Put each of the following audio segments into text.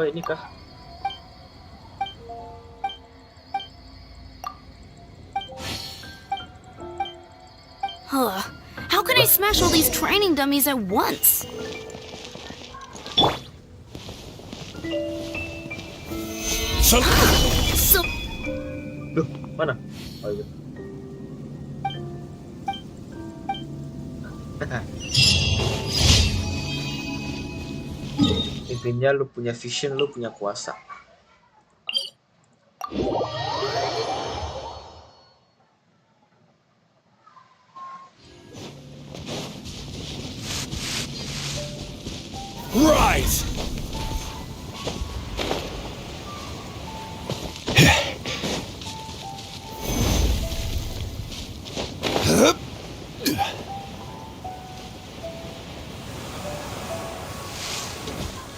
Oh ini kah? Huh. How can I smash all these training dummies at once? So Duh, mana? Oh iya. Intinya lu punya vision, lu punya kuasa. rise.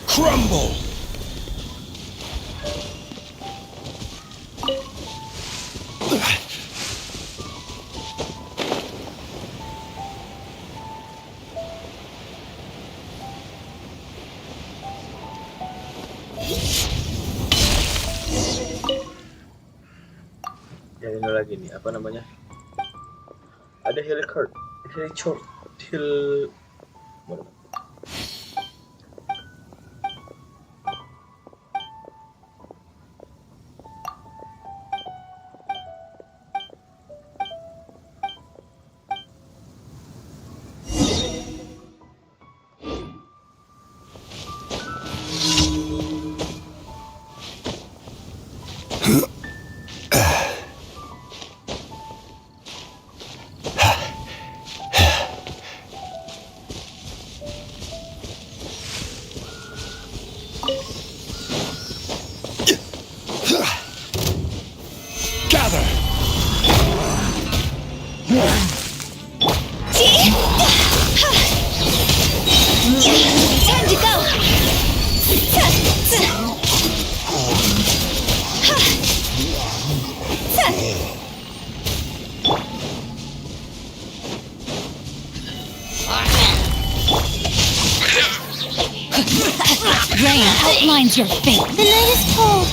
Crumble. Ya ini lagi nih, apa namanya? Ada heal card, heal short, heal. Mana? Gather. Time to go! Rain outlines your fate. The night is cold.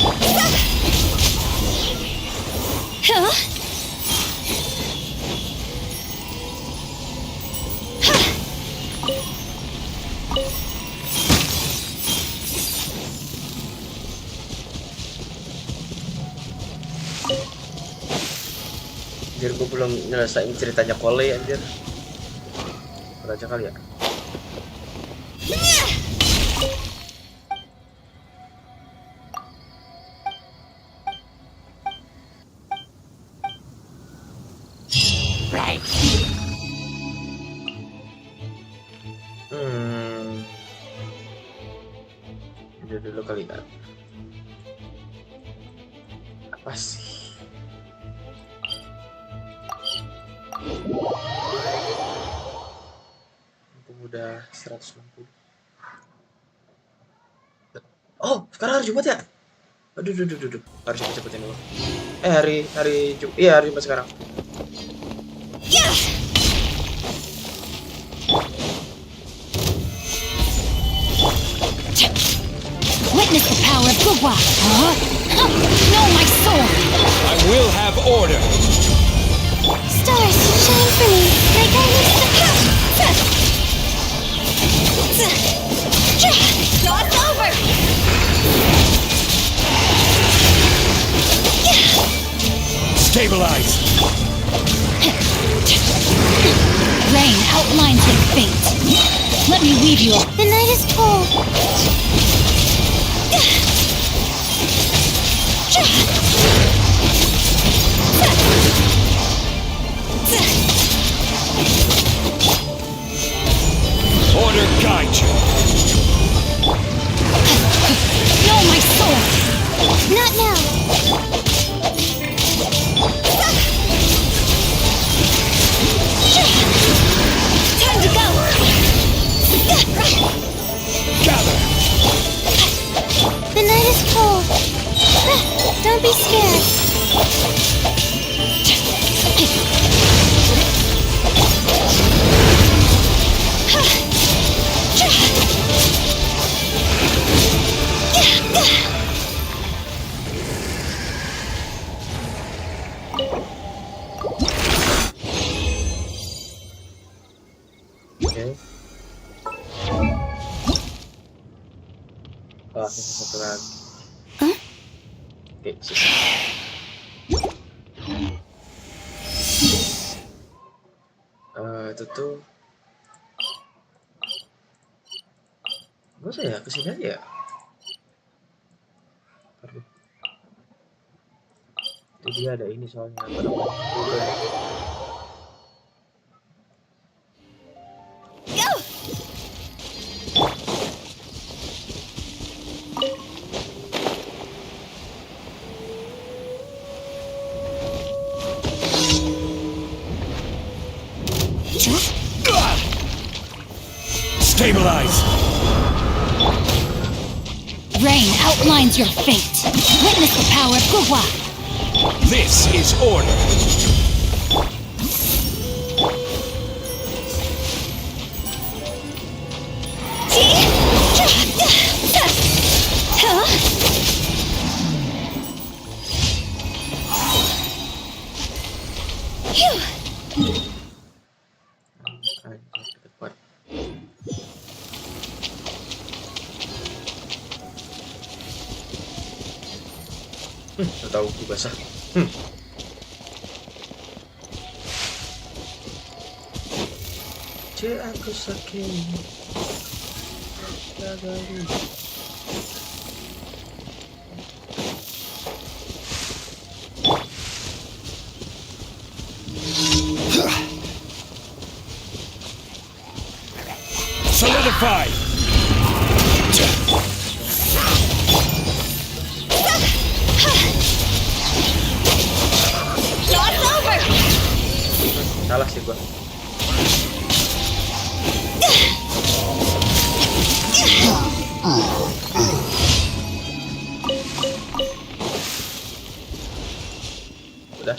Huh? Anjir, gue belum nyelesain ceritanya Kole anjir. Baca kali ya. Right. Ini dulu kali kan. Apa sih? Aku udah 160. Oh, sekarang hari Jumat ya? Aduh. Harus cepet-cepetin dulu. Hari Jumat sekarang. Witness the power of Gugwa. Huh? Know my sword. I will have order. Stars shine for me. My guidance to God's over. Stabilize. Rain outlines your fate. Let me weave you. The night is cold. Order guide you. Know my sword. Not now. Time to go. Gather. The night is cold. Don't be scared. sisa satu lagi. Huh? Oke, sisa. Itu tuh gak usah ya, kesini aja ya. Aduh. Itu dia ada ini soalnya apa namanya? Go! Stabilize. Rain outlines your fate. Witness the power of wkwk. This is order. Anjir, cepet banget. Udah tahu gue basah. Aku sakit. Jagain. Solidify. Job's over! Salah sih gua. Udah.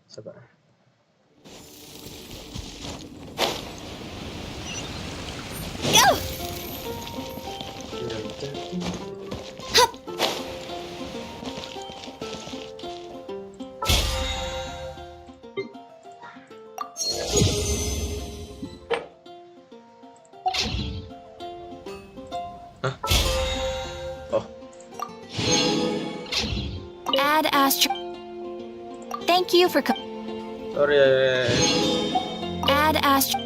Sabar. Go! Hah? Oh, Add astro. Thank you for sorry. add astro.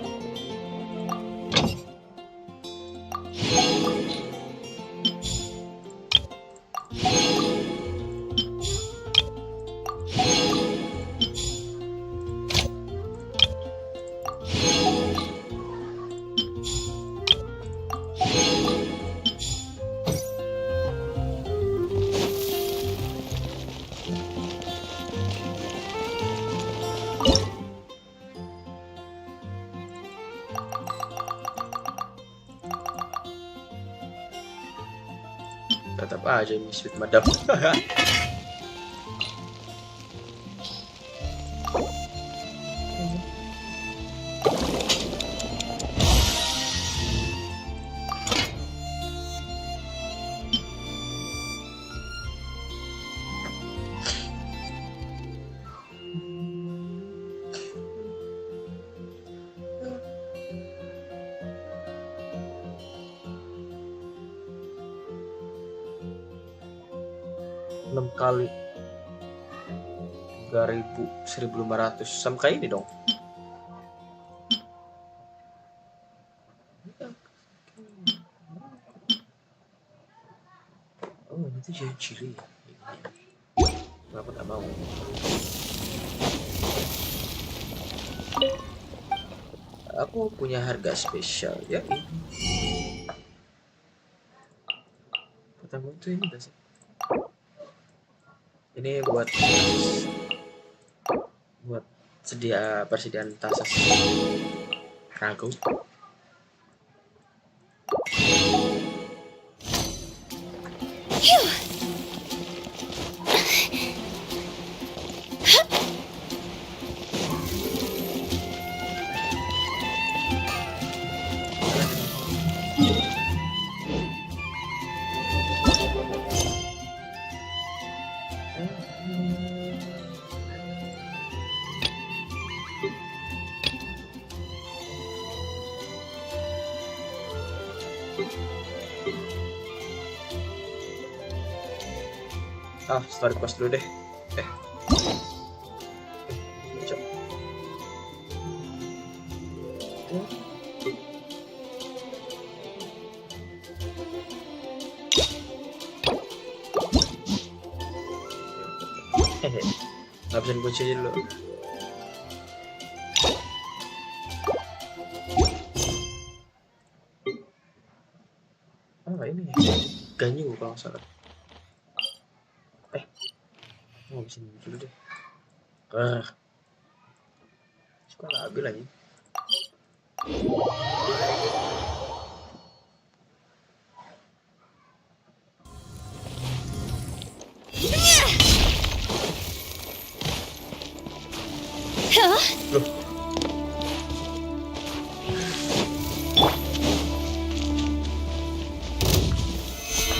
Tetap aja misfit madam. 6 kali 3000 1500 sama kayak ini dong. Oh itu jadi ciri ya. Kenapa nggak mau? Aku punya harga spesial ya ini. Pertama itu ini sih. Ini buat persediaan tasas ragu. Start request dulu deh. Cok. Ngabisin kunci aja dulu. Ini ganyu kalau nggak salah. Ngabisin dulu deh. Suka nggak ambil lagi. Loh.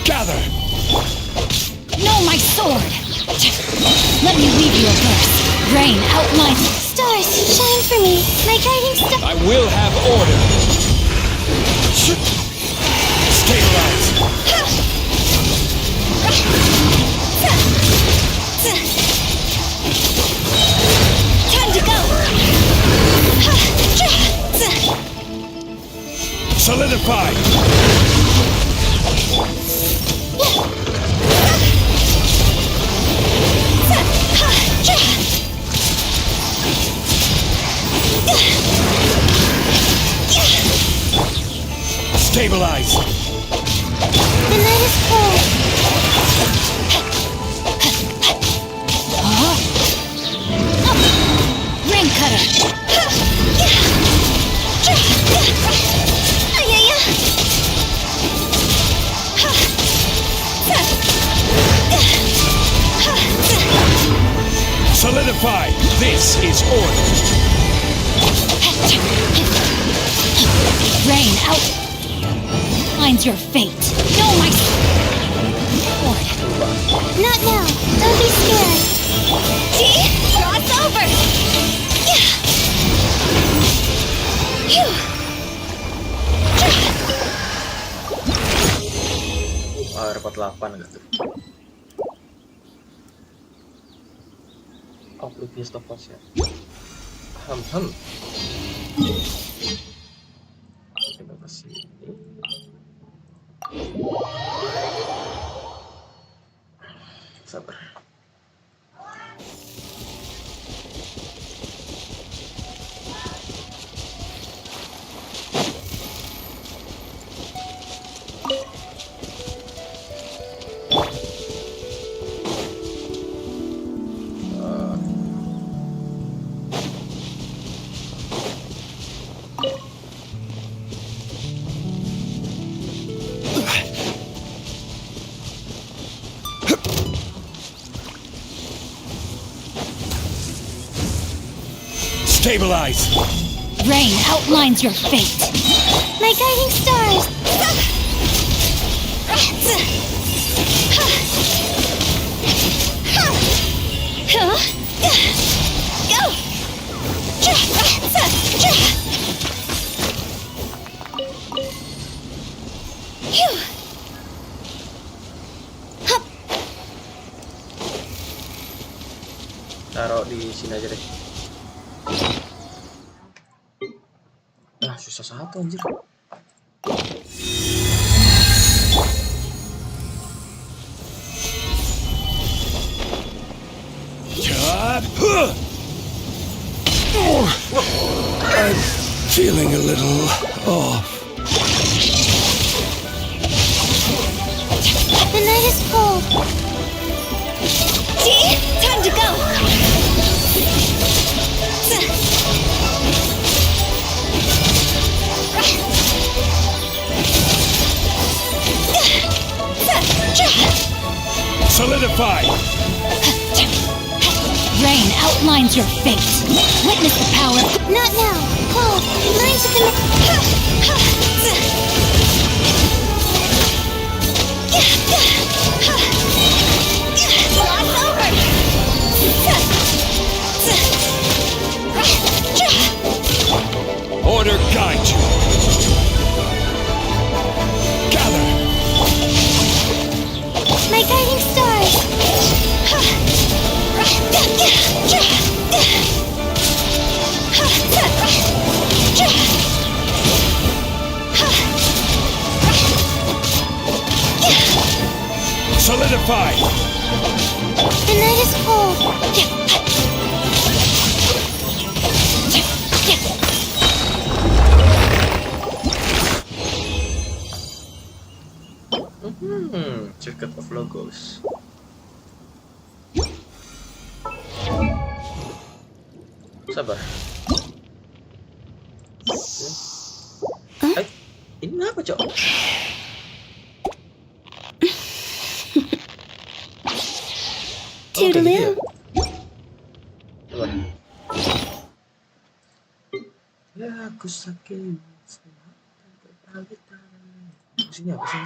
Gather! No, my sword! Let me weave you a verse. Rain outline. Stars, shine for me. My guiding star. I will have order. Stabilize. Time to go. Solidify. Stabilize. The night is cold. Rain cutter. Solidify. This is order. Rain out. Finds your fate. No, my sword. Not now. Don't be scared. See? Cross over. Dapat 8 enggak tuh? Previous topos ya. Kita ke sini. Sabar. Stabilize. Rain outlines your fate. My guiding stars. Go. Taruh di sini aja deh. Susah satu anjir. I'm feeling a little off. The night is cold. See? Time to go. Solidify. Rain outlines your fate. Witness the power. Not now. Cold. Lines of the... Cross over. Order guide you. Gather. My guiding stars. Fortified! The night is cold. Circuit of Logos. Sabar. Ini apa, Cok? Toodaloo. Coba. Ya, aku sakit. Sini apa sih?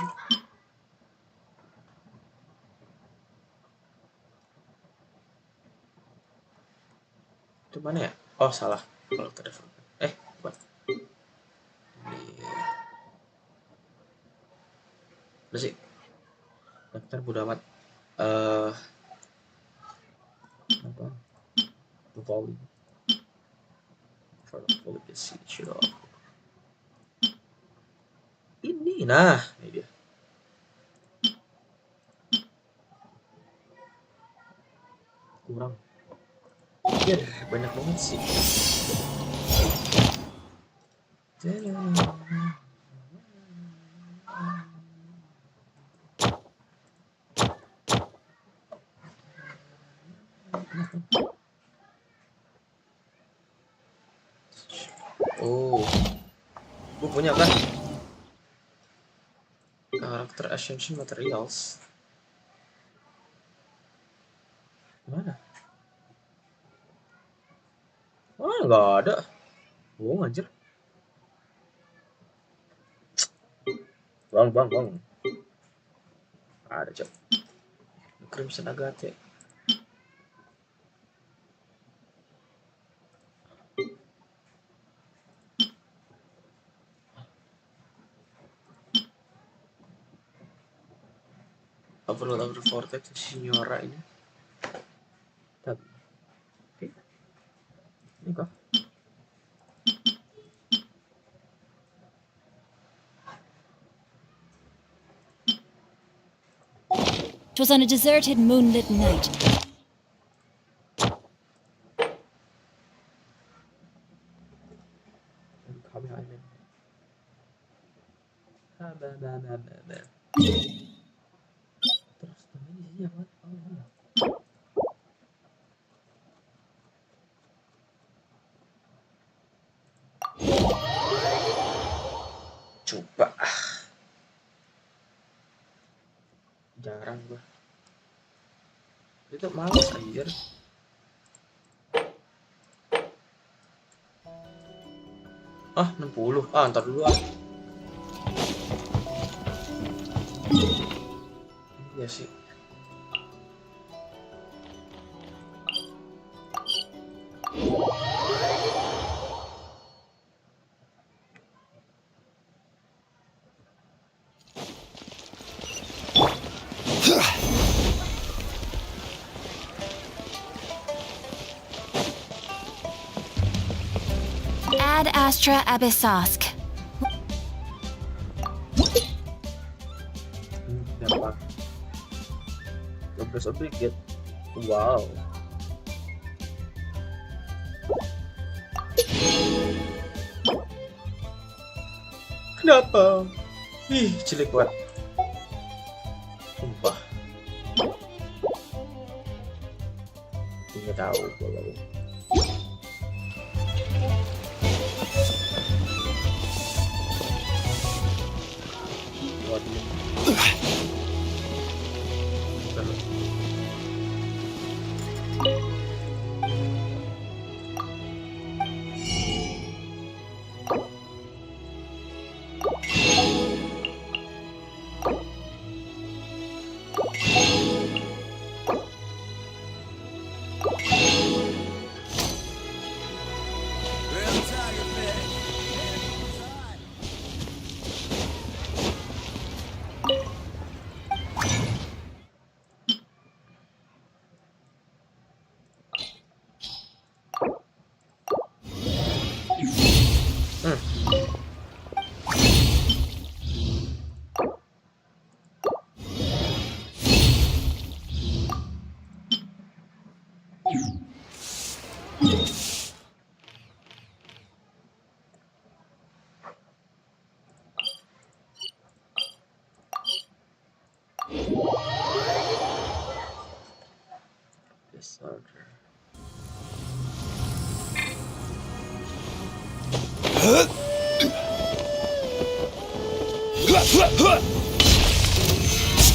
Itu mana ya? Oh, salah. Kalau telepon. Bukan. Udah sih. Daftar bodo amat. Apa? The volume. For the volume should off. Ini dia. Kurang. Ya, banyak banget sih. Oh, gue punya kan karakter Ascension Materials. Mana? Nggak ada. Bohong anjir. Bang. Ada, Cok. Crimson Agate. Overload of the Vortex Signora ini. Tapi. Oke. Ini kah? It was on a deserted, moonlit night. Kami Island. Terus namanya sih apa? Oh, iya. Coba. Jarang gua. Itu males anjir. Ah, 60. Ntar dulu ah. Iya sih. Ad Astra Abyssosk. Dapat 12 obligate. Wow. Kenapa? Ih, jelek banget. Sumpah. Nggak tahu kalau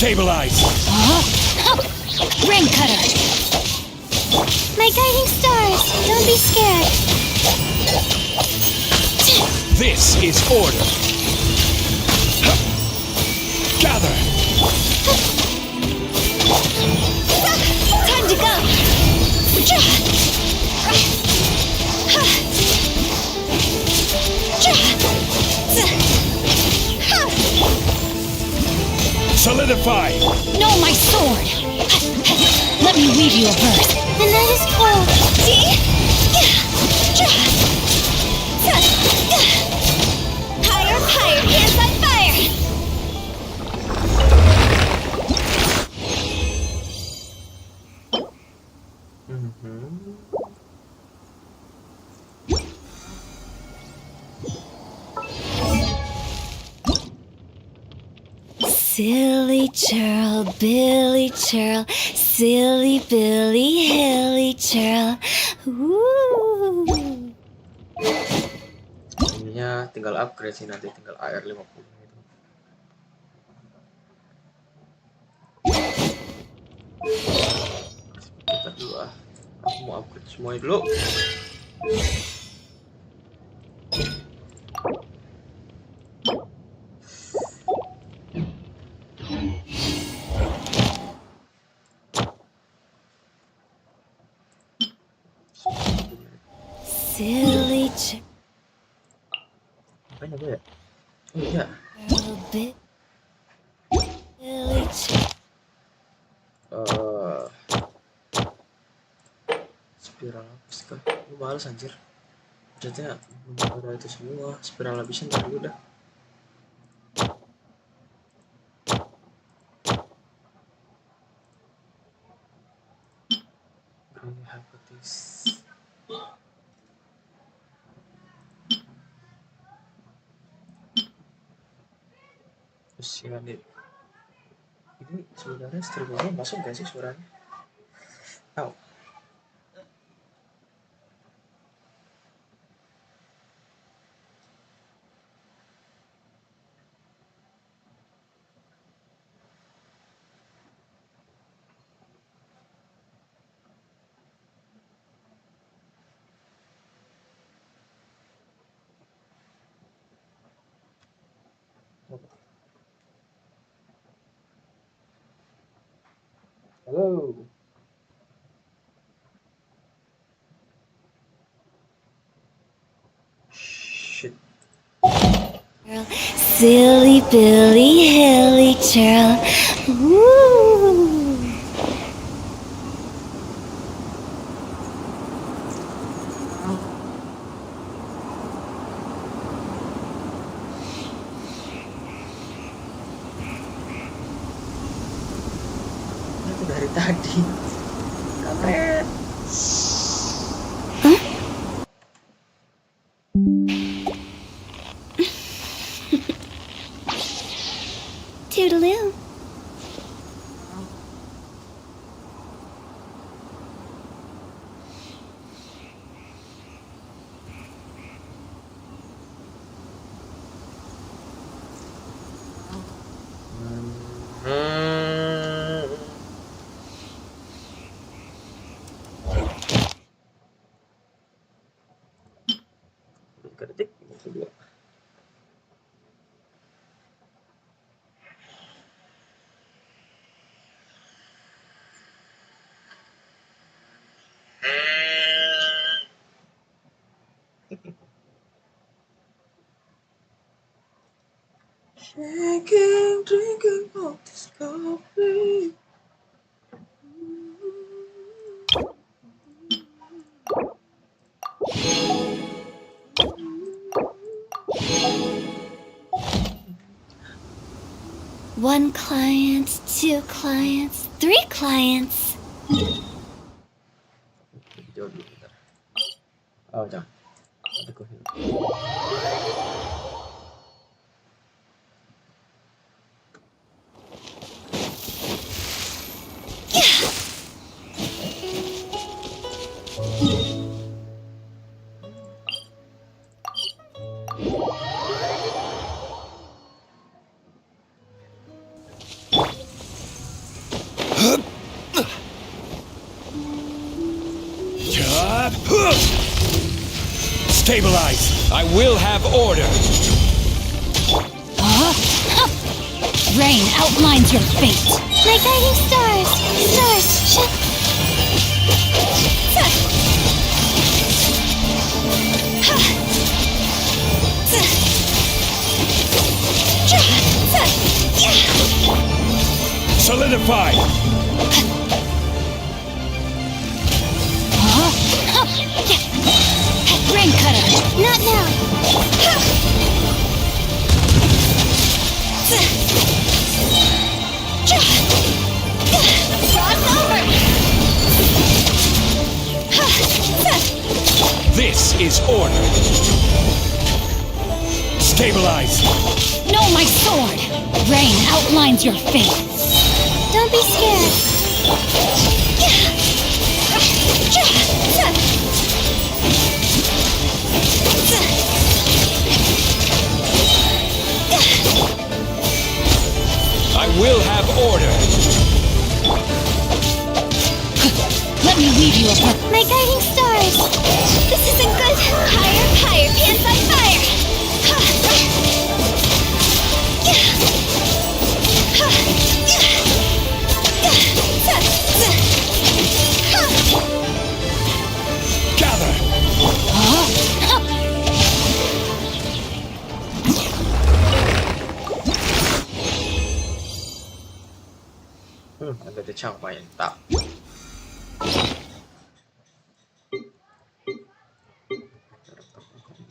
Stabilize. Ring cutter. My guiding stars. Don't be scared. This is order. Gather. Time to go. Solidify. No, my sword. Let me read you a verse. And that is cold. See? Higher, higher, hands on fire. Silly churl, Billy churl, silly Billy, hilly churl. Woo. Ininya tinggal upgrade sih, nanti tinggal AR 50 gitu. Kita dulu ah. Aku mau upgrade semuanya dulu. Silly churl, Apanya gue ya? Oh iya. Billy churl. Spiral lapis kah? Gue males anjir. Ternyata belum ada itu semua. Spiral lapisan tadi udah. Ini hypothesis. Terus ya nih. Ini sebenarnya streamernya masuk gak sih suaranya? Tahu. Halo. Shit. Silly Billy, hilly churl. Woo. Itu dari tadi. Kampret. Toodaloo. Detik 52. Shaking, drinking all this coffee. One client, two clients, three clients. Jauh dulu bentar. Oh jangan. Ada kopi. Stabilize. I will have order. Rain outlines your fate. My guiding stars. Stars. Solidify. Rain cutter. Not now. Cross over. This is order. Stabilize. No, my sword. Rain outlines your fate. Don't be scared. I will have order. Let me lead you up. My guiding stars. This isn't good. Higher, pants on fire. Gather. Ada decang mantap.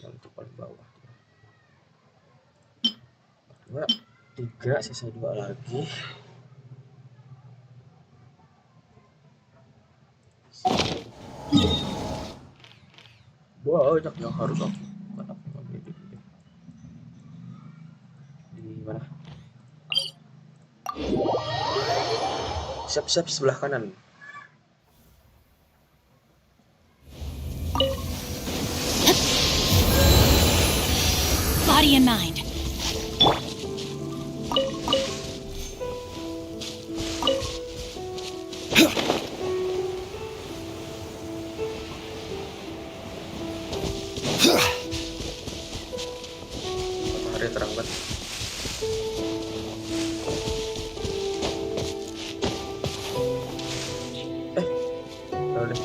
Untuk paling bawah. 2, 3, sisa 2 lagi. Banyak yang harus aku di mana? Siap-siap sebelah kanan. Body and mind. Matahari terang banget. Udah.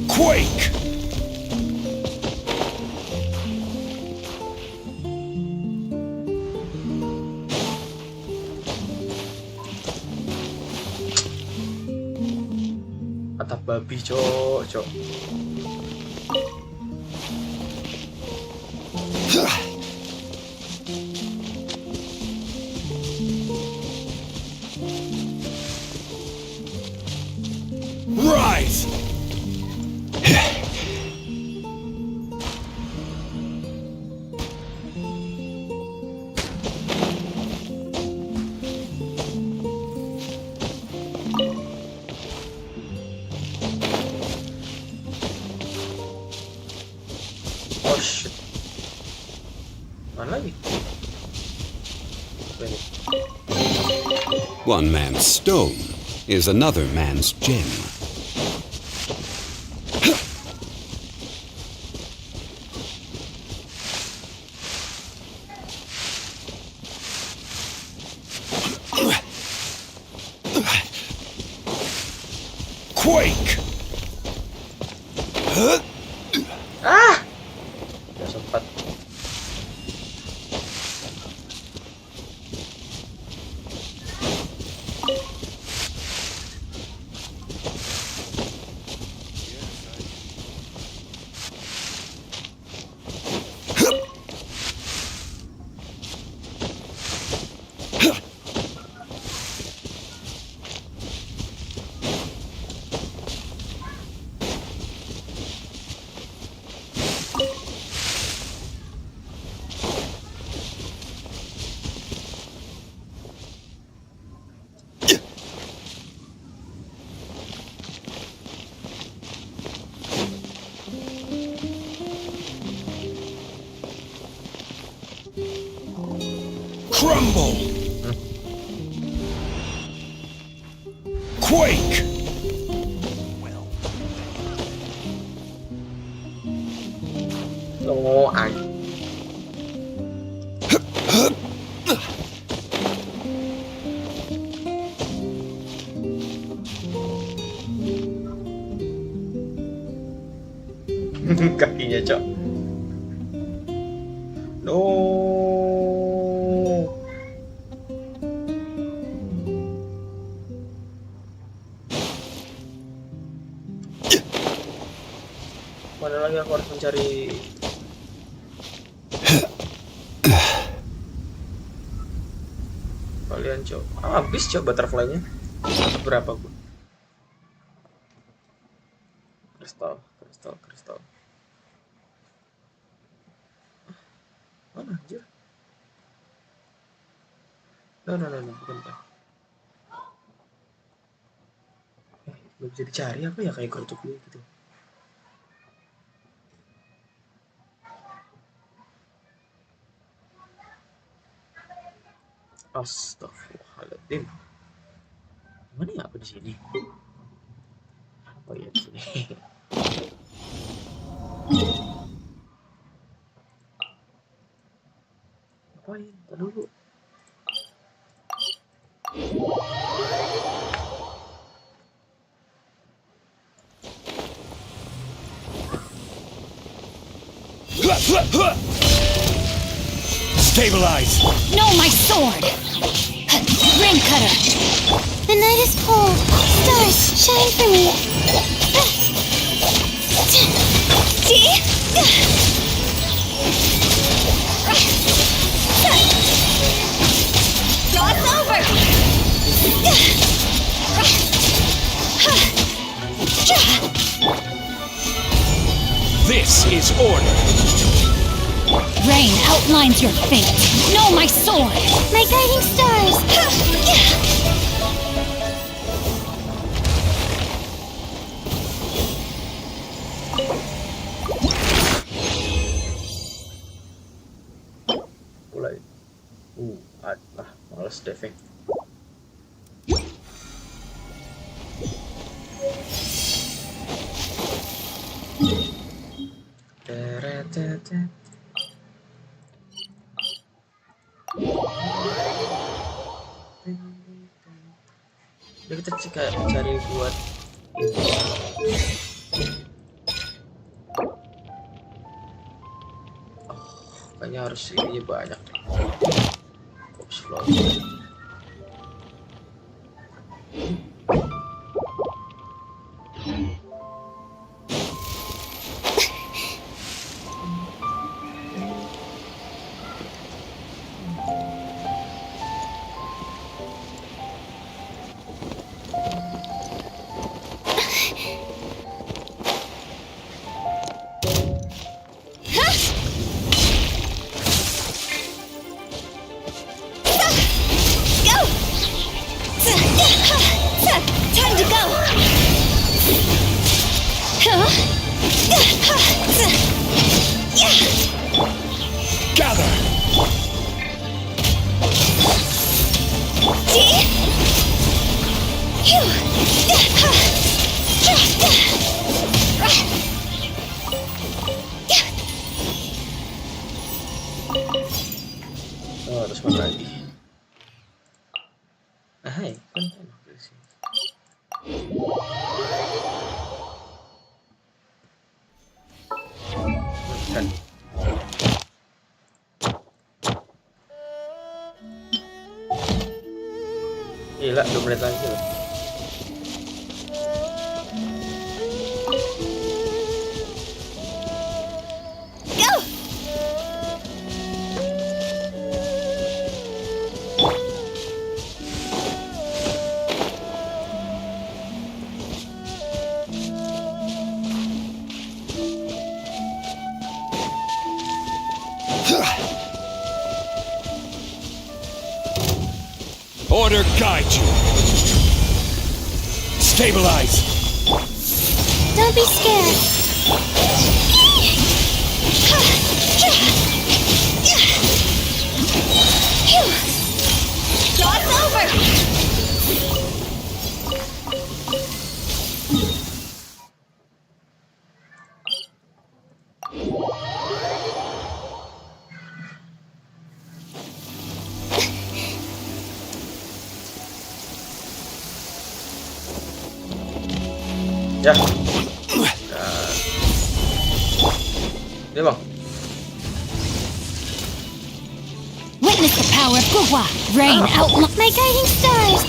Quake. Atap babi, cok. Rise. Oh shit. Mana lagi? Ini. One man's stone is another man's gem. Quake. Ah! Gak sempat. Crumble. Quake. Oh, ay. Kakinya, Cok. No. Mana lagi aku harus mencari kalian, Cok. Habis, Cok, butterfly-nya. Berapa, Bu? Kristal. Mana anjir? No, bukan. Belum bisa dicari apa ya, kayak kerucuk gitu. Astagfirullahaladzim. Mana ya, apa di sini? Oh iya, di sini. Ngapain? Tadi dulu. Stabilize. No, my sword! Ring cutter! The night is cold. Stars, shine for me. See? Cross over! This is order. Rain outlines your fate. Know my sword! My guiding stars! Mulai. Males defek. Udah, kita cari buat kayaknya harus ini banyak deh. Kok slow. Time to go! Gather. Oh, terus mana lagi? Hai, kan enak di sini. Kan. Gila, 2 menit lagi loh. Go! Order guide you. Stabilize. Don't be scared. Cross over! Ya. Dia bang. Witness the power of Gua. Rain out my guiding stars.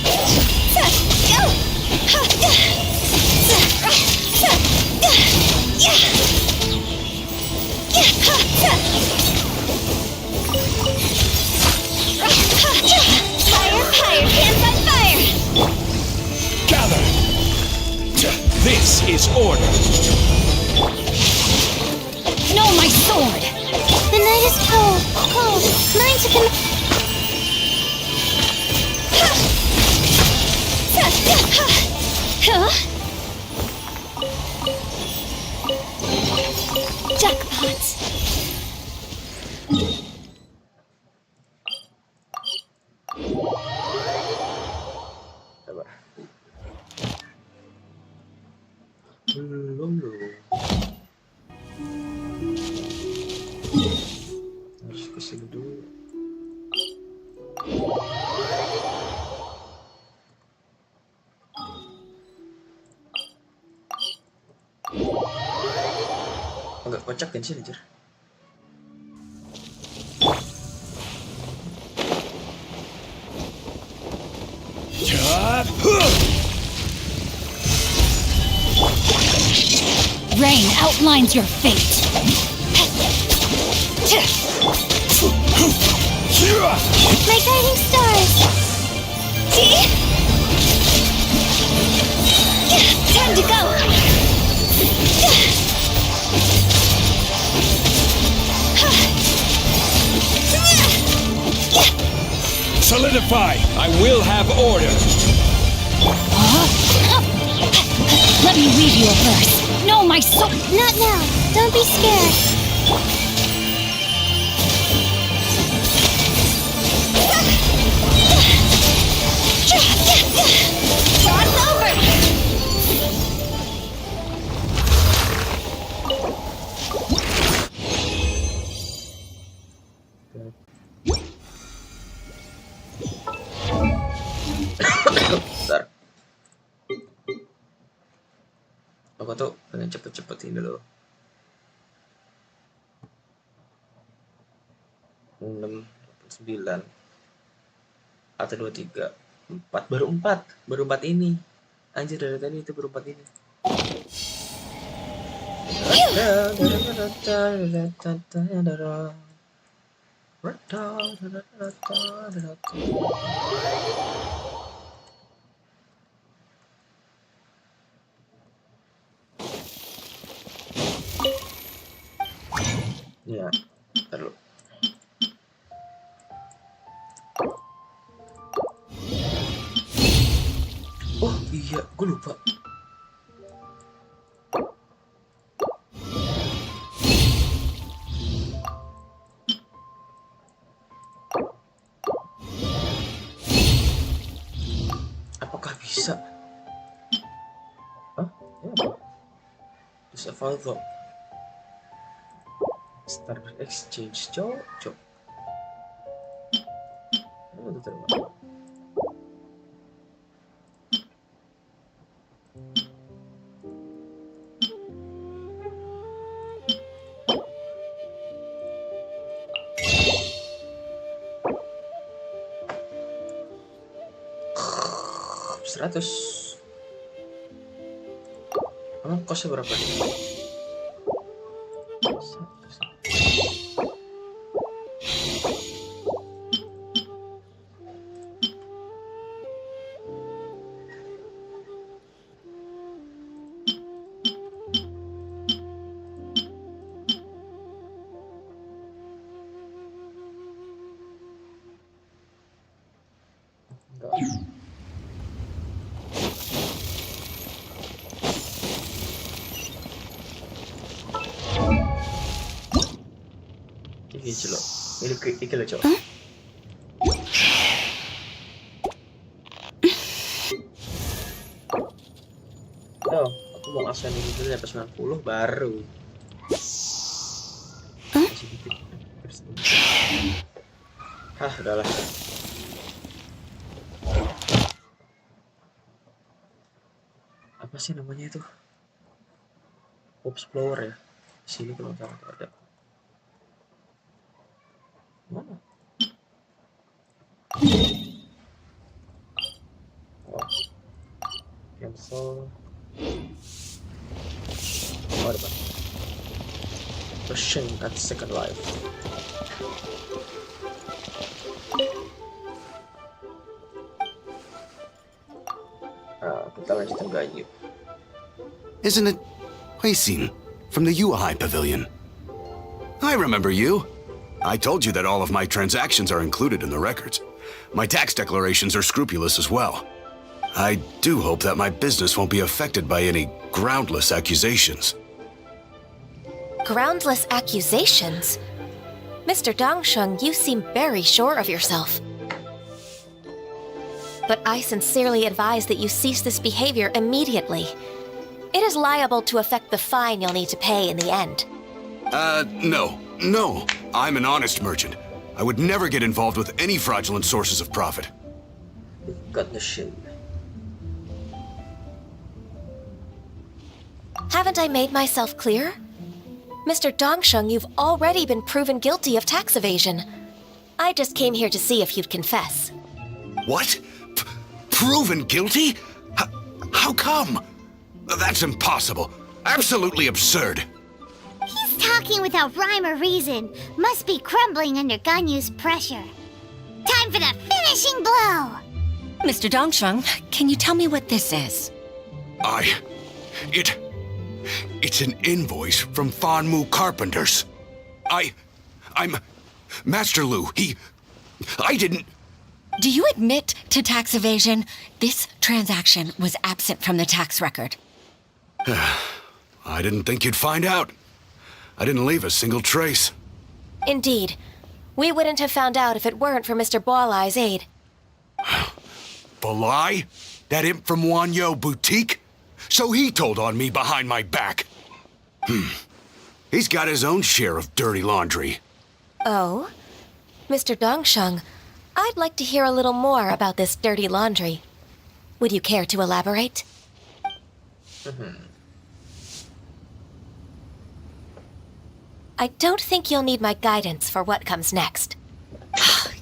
Fire, fire, hands on fire. Gather! This is order. No, my sword. The night is cold, cold. Mine's a Huh? Jackpot. Sabar. Belum. Harus kesini dulu. Agak kocak Genshin anjir. Rain outlines your fate. My guiding stars. Time to go. Solidify! I will have order. Let me read you a verse. No, my soul. Not now. Don't be scared. Cross over. Bentar. Aku tuh pengen cepet-cepetin dulu. 6, 9 atau 23, 4, baru 4 ini. Anjir dari tadi itu baru 4 ini. Ya, terlalu. Oh iya, gue lupa. Apakah bisa? Hah? Ya apa? Bisa follow. Start exchange, cok. Ini udah terima. Seratus. Emang kosnya berapa nih? Ini loh, ini loh cok. Aku mau ascending itu sampai 90 baru. Masih dikit. Hah, udahlah. Apa sih namanya itu? Pops flower ya. Di sini kalau nggak salah ada. Mana? Oh. Cancel. Oh, depan. Rushing at second life. Kita lanjutin Ganyu. Isn't it Huixin from the UI Pavilion? I remember you. I told you that all of my transactions are included in the records. My tax declarations are scrupulous as well. I do hope that my business won't be affected by any groundless accusations. Groundless accusations? Mr. Dongsheng, you seem very sure of yourself. But I sincerely advise that you cease this behavior immediately. It is liable to affect the fine you'll need to pay in the end. No. I'm an honest merchant. I would never get involved with any fraudulent sources of profit. Got the shit. Haven't I made myself clear? Mr. Dongsheng, you've already been proven guilty of tax evasion. I just came here to see if you'd confess. What? Proven guilty? How come? That's impossible. Absolutely absurd. He's talking without rhyme or reason. Must be crumbling under Ganyu's pressure. Time for the finishing blow! Mr. Dongsheng, can you tell me what this is? It's an invoice from Fanmu Carpenters. I'm Master Lu. I didn't... Do you admit to tax evasion? This transaction was absent from the tax record. I didn't think you'd find out. I didn't leave a single trace. Indeed. We wouldn't have found out if it weren't for Mr. Boalai's aid. Balai? That imp from Wanyo Boutique? So he told on me behind my back. He's got his own share of dirty laundry. Oh? Mr. Dongsheng, I'd like to hear a little more about this dirty laundry. Would you care to elaborate? I don't think you'll need my guidance for what comes next.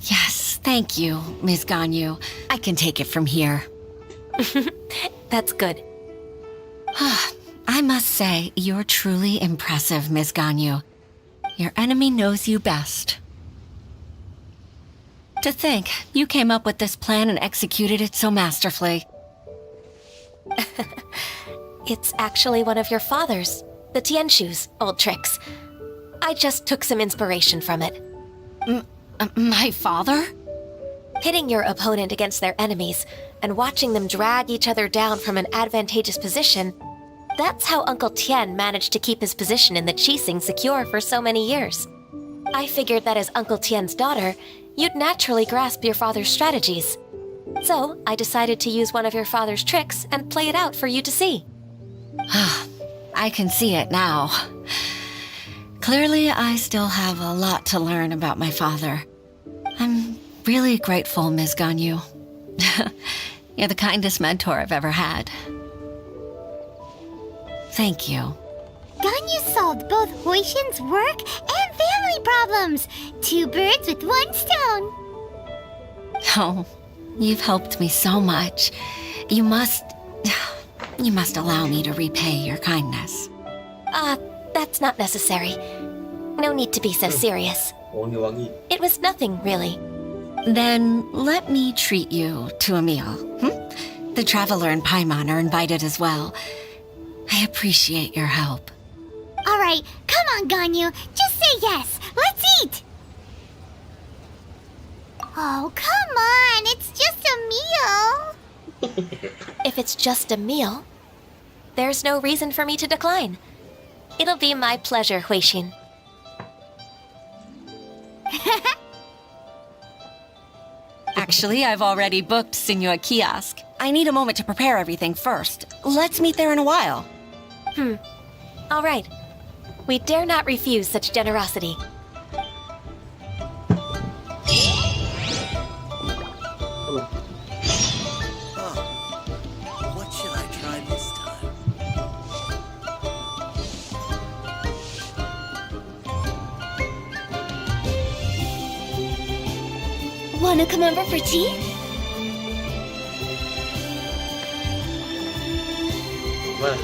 Yes, thank you, Ms. Ganyu. I can take it from here. That's good. I must say, you're truly impressive, Ms. Ganyu. Your enemy knows you best. To think, you came up with this plan and executed it so masterfully. It's actually one of your father's, the Tianshu's, old tricks. I just took some inspiration from it. My father? Pitting your opponent against their enemies and watching them drag each other down from an advantageous position, that's how Uncle Tien managed to keep his position in the Qixing secure for so many years. I figured that as Uncle Tien's daughter, you'd naturally grasp your father's strategies. So I decided to use one of your father's tricks and play it out for you to see. I can see it now. Clearly, I still have a lot to learn about my father. I'm really grateful, Ms. Ganyu. You're the kindest mentor I've ever had. Thank you. Ganyu solved both Huixin's work and family problems. 2 birds with 1 stone. Oh, you've helped me so much. You must allow me to repay your kindness. That's not necessary. No need to be so serious. Wangi-wangi. It was nothing, really. Then let me treat you to a meal. The Traveler and Paimon are invited as well. I appreciate your help. All right, come on, Ganyu. Just say yes. Let's eat. Oh, come on. It's just a meal. If it's just a meal, there's no reason for me to decline. It'll be my pleasure, Huixin. Actually, I've already booked Senor Kiosk. I need a moment to prepare everything first. Let's meet there in a while. All right. We dare not refuse such generosity. What should I try this time? Wanna come over for tea? Mana?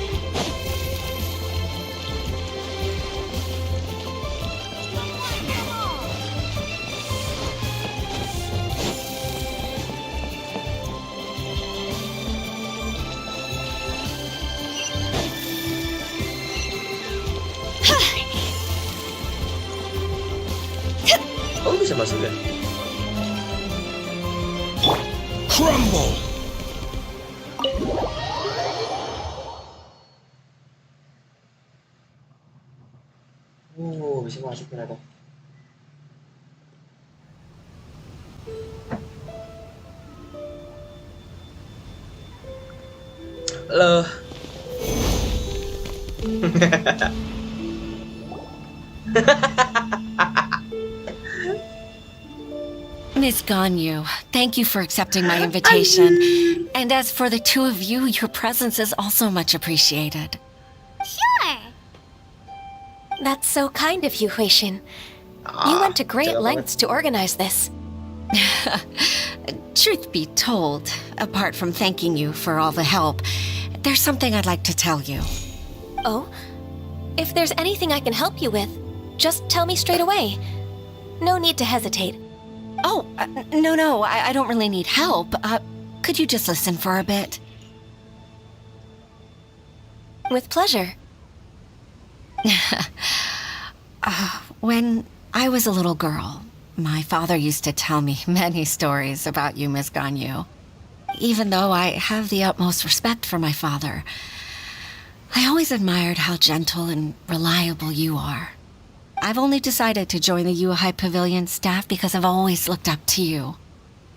Oh, bisa masuk ya? Crumble! Oh, bisa masuk ternyata. Halo. Miss Ganyu, thank you for accepting my invitation. And as for the two of you, your presence is also much appreciated. Sure. That's so kind of you, Huixin. You went to great lengths to organize this. Truth be told, apart from thanking you for all the help, there's something I'd like to tell you. Oh? If there's anything I can help you with, just tell me straight away. No need to hesitate. Oh, no, I don't really need help. Could you just listen for a bit? With pleasure. When I was a little girl, my father used to tell me many stories about you, Miss Ganyu. Even though I have the utmost respect for my father, I always admired how gentle and reliable you are. I've only decided to join the Yuhai Pavilion staff because I've always looked up to you.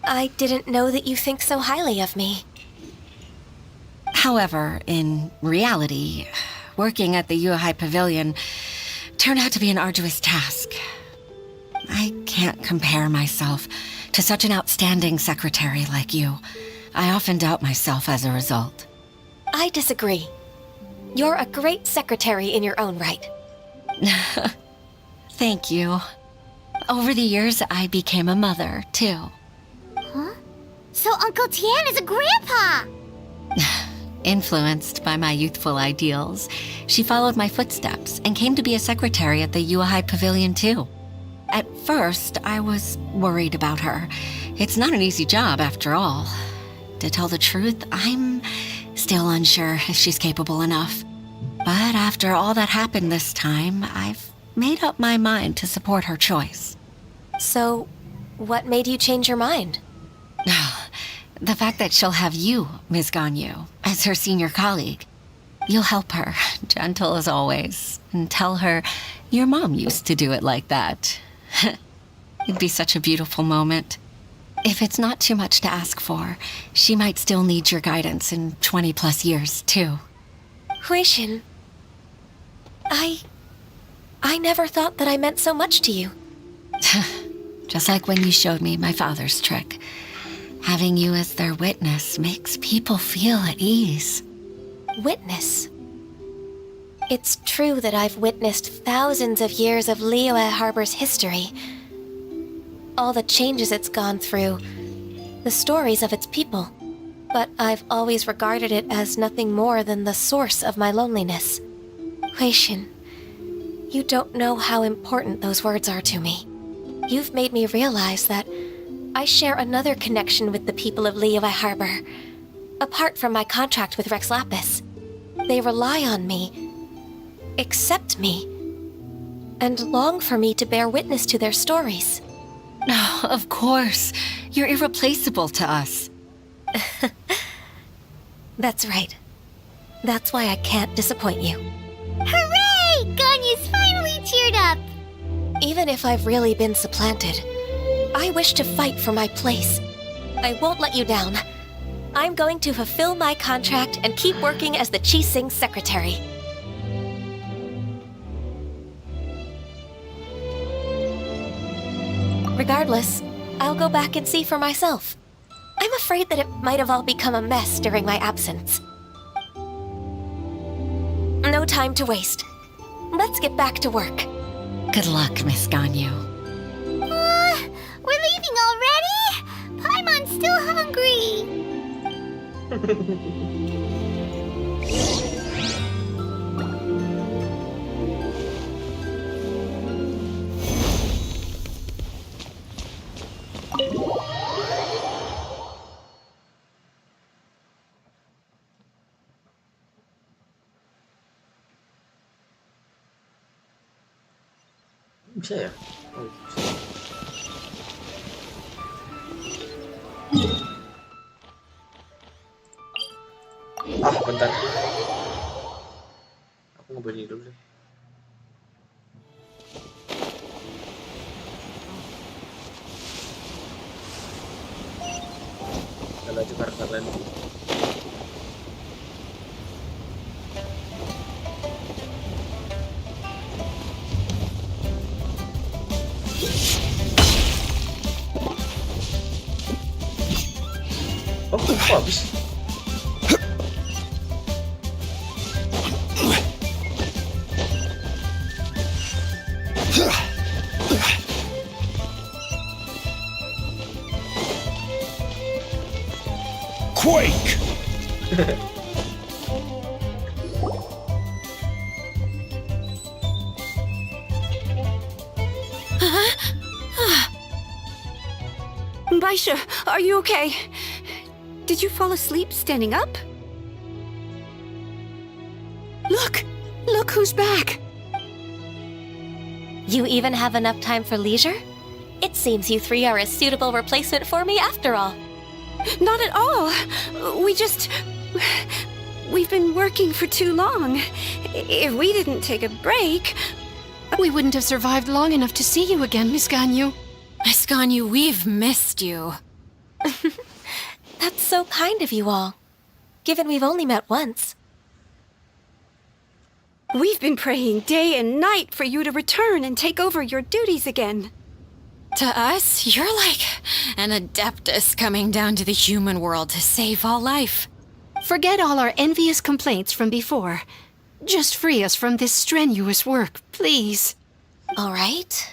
I didn't know that you think so highly of me. However, in reality, working at the Yuhai Pavilion turned out to be an arduous task. I can't compare myself to such an outstanding secretary like you. I often doubt myself as a result. I disagree. You're a great secretary in your own right. Thank you. Over the years, I became a mother, too. Huh? So Uncle Tian is a grandpa! Influenced by my youthful ideals, she followed my footsteps and came to be a secretary at the Yuhai Pavilion, too. At first, I was worried about her. It's not an easy job, after all. To tell the truth, I'm still unsure if she's capable enough. But after all that happened this time, I've made up my mind to support her choice. So, what made you change your mind? The fact that she'll have you, Ms. Ganyu, as her senior colleague. You'll help her, gentle as always, and tell her your mom used to do it like that. It'd be such a beautiful moment. If it's not too much to ask for, she might still need your guidance in 20 plus years, too. Huixin, I never thought that I meant so much to you. Just like when you showed me my father's trick. Having you as their witness makes people feel at ease. Witness. It's true that I've witnessed thousands of years of Liyue Harbor's history. All the changes it's gone through, the stories of its people. But I've always regarded it as nothing more than the source of my loneliness. Huixin, you don't know how important those words are to me. You've made me realize that I share another connection with the people of Liyue Harbor. Apart from my contract with Rex Lapis, they rely on me, accept me, and long for me to bear witness to their stories. Oh, of course. You're irreplaceable to us. That's right. That's why I can't disappoint you. Hooray! Ganyu's finally cheered up! Even if I've really been supplanted, I wish to fight for my place. I won't let you down. I'm going to fulfill my contract and keep working as the Qixing secretary. Regardless, I'll go back and see for myself. I'm afraid that it might have all become a mess during my absence. No time to waste. Let's get back to work. Good luck, Miss Ganyu. We're leaving already? Paimon's still hungry. Bisa ya? Oh, bisa. Bentar. Aku ngebunyi dulu deh. Kita laju karakter lain. Oh, kok habis? Quake! Baisha, are you okay? Did you fall asleep standing up? Look! Look who's back! You even have enough time for leisure? It seems you three are a suitable replacement for me after all. Not at all. We've been working for too long. If we didn't take a break, We wouldn't have survived long enough to see you again, Miss Ganyu. Miss Ganyu, we've missed you. That's so kind of you all, given we've only met once. we've been praying day and night for you to return and take over your duties again. To us, you're like an adeptus coming down to the human world to save all life. Forget all our envious complaints from before. Just free us from this strenuous work, please. All right,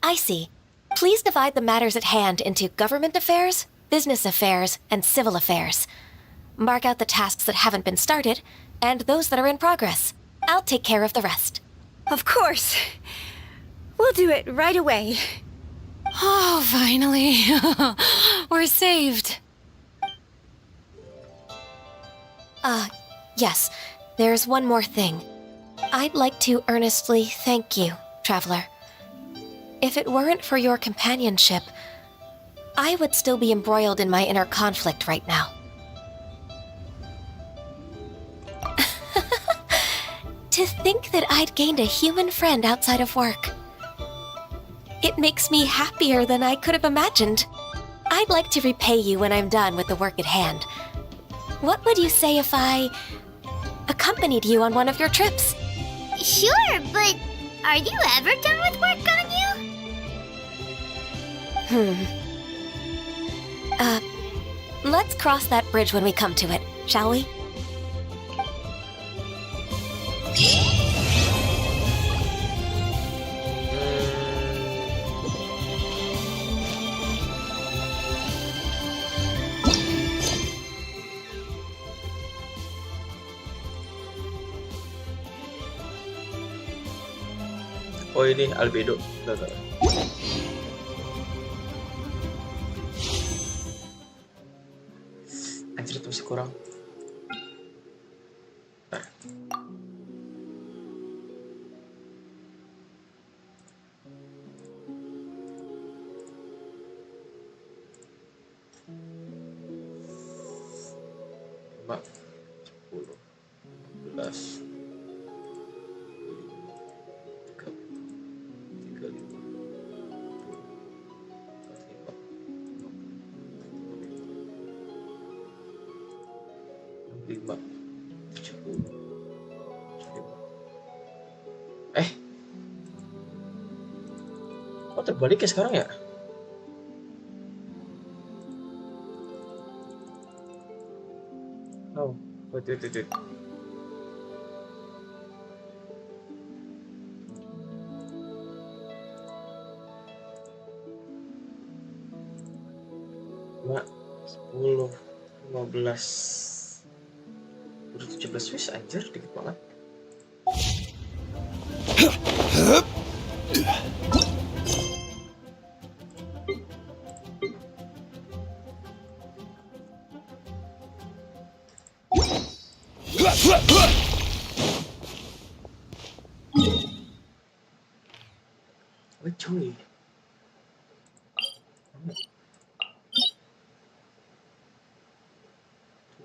I see. Please divide the matters at hand into government affairs, business affairs, and civil affairs. Mark out the tasks that haven't been started, and those that are in progress. I'll take care of the rest. Of course. We'll do it right away. Oh, finally. We're saved. Yes, there's one more thing. I'd like to earnestly thank you, Traveler. If it weren't for your companionship, I would still be embroiled in my inner conflict right now. To think that I'd gained a human friend outside of work. It makes me happier than I could have imagined. I'd like to repay you when I'm done with the work at hand. What would you say if I accompanied you on one of your trips? Sure, but are you ever done with work on you? Let's cross that bridge when we come to it, shall we? Oh ini albedo. Bentar. Anjir itu masih kurang. Bentar. Lima, 10, 11. Oh terbalik ya sekarang ya? Oh, wait, wait, wait, wait. Mak, 10, 15, udah 17 wis anjir, dikit banget. Oh cuy.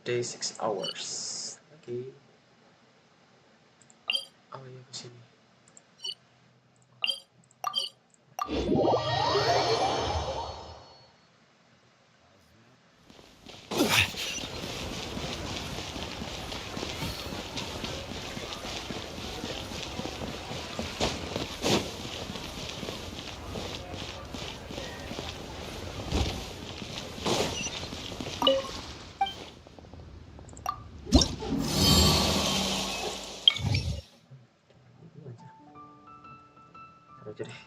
Today 6 hours. Oke. Oh ya kesini. Taruh aja deh.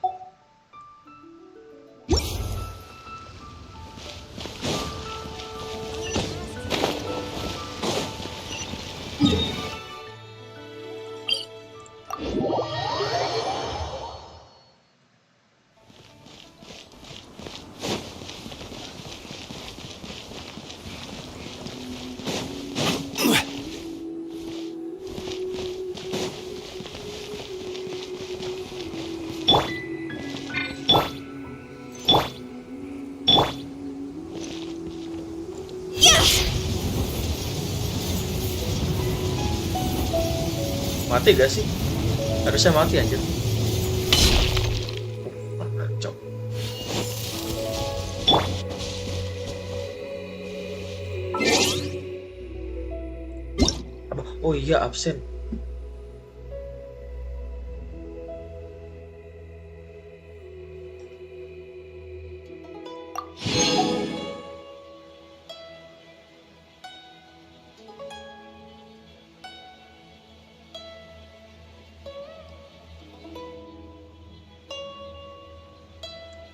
Mati gak sih? Harusnya mati anjir. Kacau. Apa? Oh iya, absen.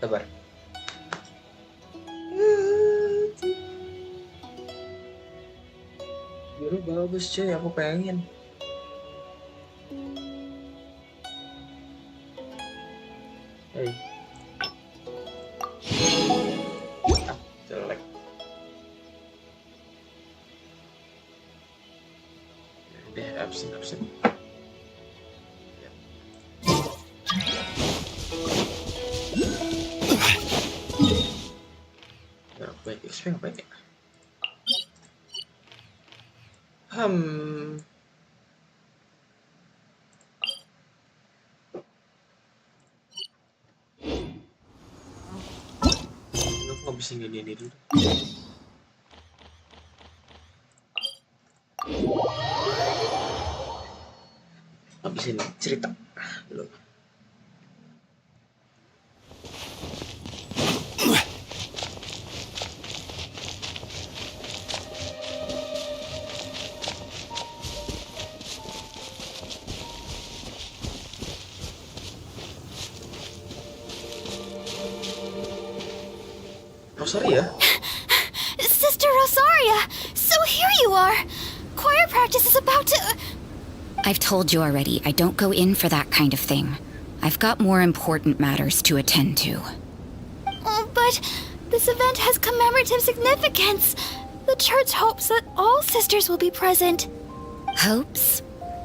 Sabar. Biru bagus cuy, aku pengen. Hey. Ah, jelek. Udah absen. Baik, XP ngapain ya? Aku ngabisin ini dulu. Ngabisin cerita dulu. Rosaria? Sister Rosaria! So here you are! Choir practice is about to... I've told you already, I don't go in for that kind of thing. I've got more important matters to attend to. Oh, but this event has commemorative significance. The church hopes that all sisters will be present. Hopes?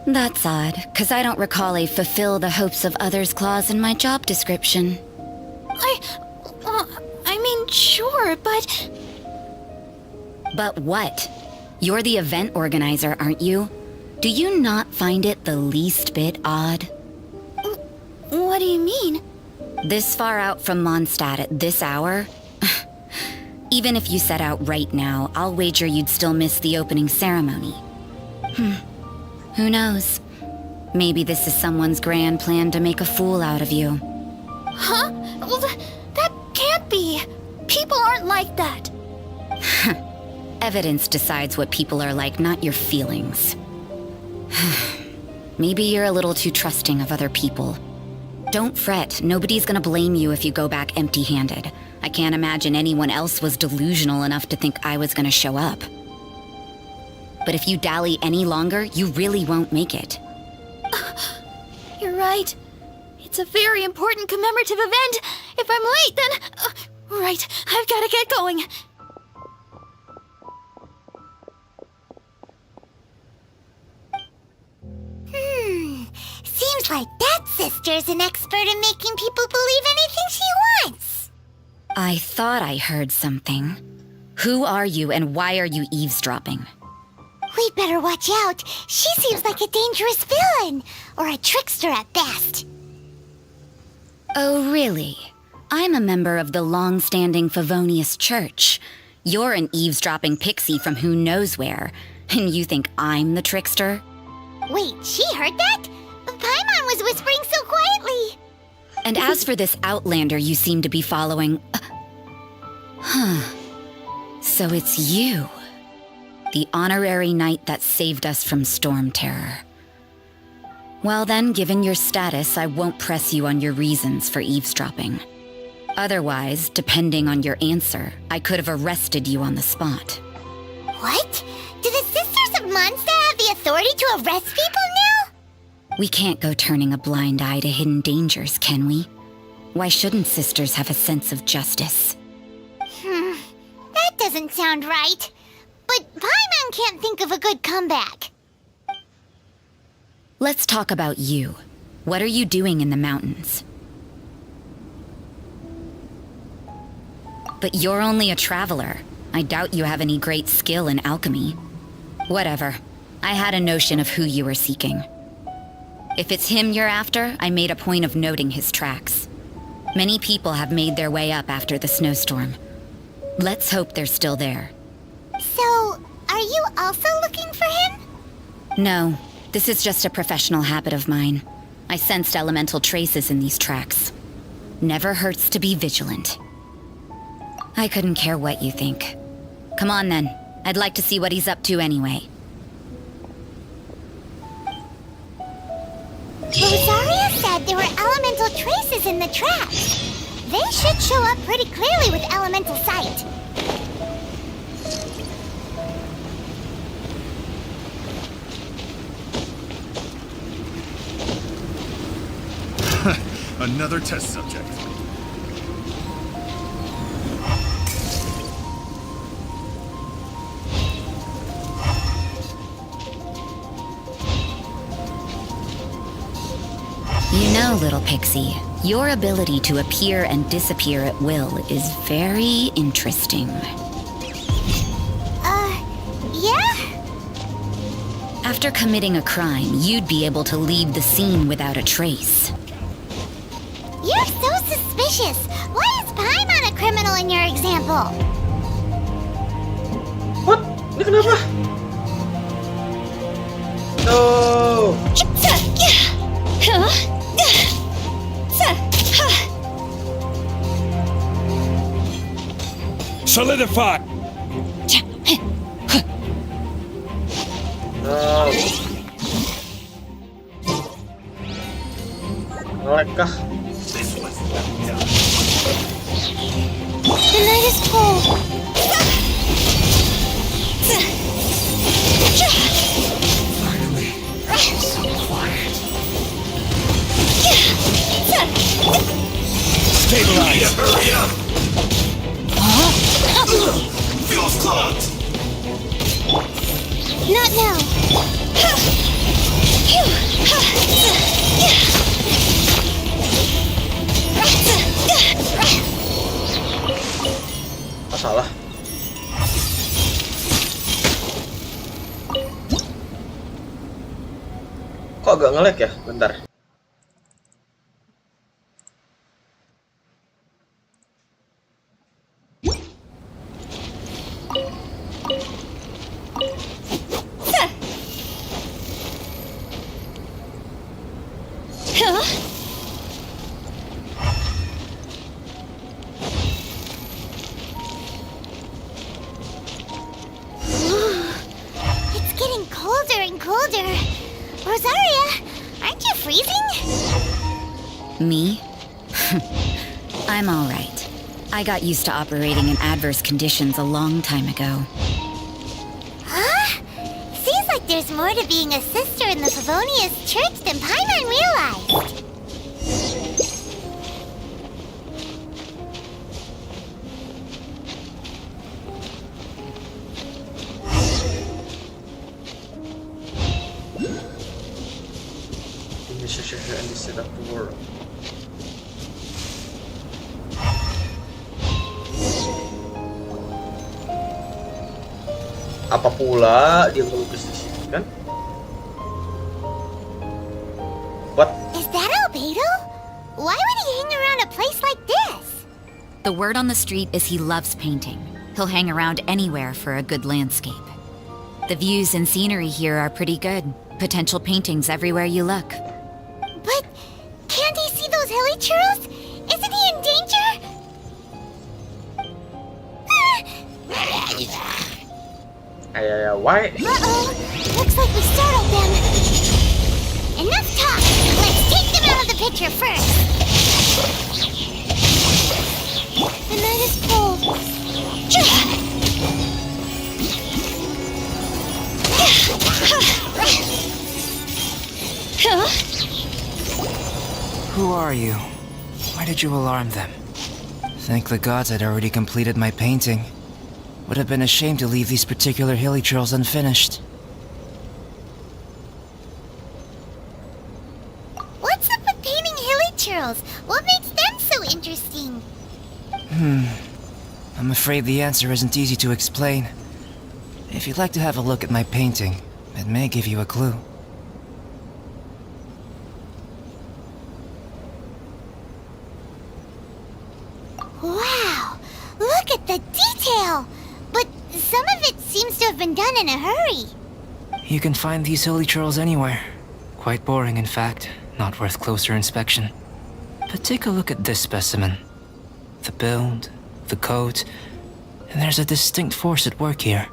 That's odd, because I don't recall a fulfill the hopes of others clause in my job description. I mean, sure, but... But what? You're the event organizer, aren't you? Do you not find it the least bit odd? What do you mean? This far out from Mondstadt at this hour? Even if you set out right now, I'll wager you'd still miss the opening ceremony. Who knows? Maybe this is someone's grand plan to make a fool out of you. Huh? Well, that can't be. People aren't like that. Evidence decides what people are like, not your feelings. Maybe you're a little too trusting of other people. Don't fret, nobody's gonna blame you if you go back empty-handed. I can't imagine anyone else was delusional enough to think I was gonna show up. But if you dally any longer, you really won't make it. You're right. It's a very important commemorative event. If I'm late, then... right, I've gotta get going. Seems like that sister's an expert in making people believe anything she wants. I thought I heard something. Who are you and why are you eavesdropping? We'd better watch out. She seems like a dangerous villain, or a trickster at best. Oh, really? I'm a member of the long-standing Favonius Church. You're an eavesdropping pixie from who knows where, and you think I'm the trickster? Wait, she heard that? Paimon was whispering so quietly. And as for this outlander you seem to be following... So it's you. The honorary knight that saved us from storm terror. Well then, given your status, I won't press you on your reasons for eavesdropping. Otherwise, depending on your answer, I could have arrested you on the spot. What? Do the Sisters of Monster have the authority to arrest people now? We can't go turning a blind eye to hidden dangers, can we? Why shouldn't sisters have a sense of justice? That doesn't sound right. But Paimon can't think of a good comeback. Let's talk about you. What are you doing in the mountains? But you're only a traveler. I doubt you have any great skill in alchemy. Whatever. I had a notion of who you were seeking. If it's him you're after, I made a point of noting his tracks. Many people have made their way up after the snowstorm. Let's hope they're still there. So, are you also looking for him? No, this is just a professional habit of mine. I sensed elemental traces in these tracks. Never hurts to be vigilant. I couldn't care what you think. Come on then. I'd like to see what he's up to anyway. Rosaria said there were elemental traces in the tracks. They should show up pretty clearly with elemental sight. Another test subject. You know, little pixie, your ability to appear and disappear at will is very interesting. Yeah? After committing a crime, you'd be able to leave the scene without a trace. You're so suspicious. Why is Paimon a criminal in your example? What? Ini kenapa? No. Solidify! No. Ngelek-kah? The night is cold. Finally, so quiet. Stabilize! Hurry up! Feels clogged! Not now. Masalah. Kok agak nge-lag ya? Bentar. colder. Rosaria, aren't you freezing? Me? I'm alright. I got used to operating in adverse conditions a long time ago. Huh? Seems like there's more to being a sister in the Favonius Church than Paimon realized. And this set up to work. Apa pula dia melukis di sini kan? What? Is that Albedo? Why would he hang around a place like this? The word on the street is he loves painting. He'll hang around anywhere for a good landscape. The views and scenery here are pretty good. Potential paintings everywhere you look. But can't he see those hilichurls? Isn't he in danger? Why? Uh-oh. Looks like we startled them. Enough talk. Let's take them out of the picture first. The night is cold. Who are you? Why did you alarm them? Thank the gods I'd already completed my painting. Would have been a shame to leave these particular hilichurls unfinished. What's up with painting hilichurls? What makes them so interesting? I'm afraid the answer isn't easy to explain. If you'd like to have a look at my painting, it may give you a clue. Wow! Look at the detail! But some of it seems to have been done in a hurry. You can find these hilichurls anywhere. Quite boring, in fact. Not worth closer inspection. But take a look at this specimen. The build, the coat, and there's a distinct force at work here.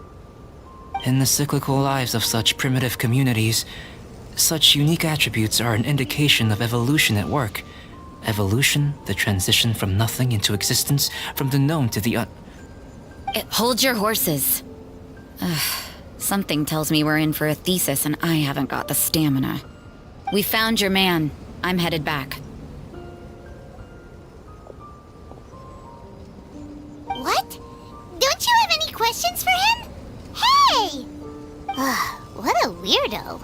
In the cyclical lives of such primitive communities, such unique attributes are an indication of evolution at work. Evolution, the transition from nothing into existence, from the known to the Hold your horses. Something tells me we're in for a thesis and I haven't got the stamina. We found your man. I'm headed back. What? Don't you have any questions for him? Hey! What a weirdo.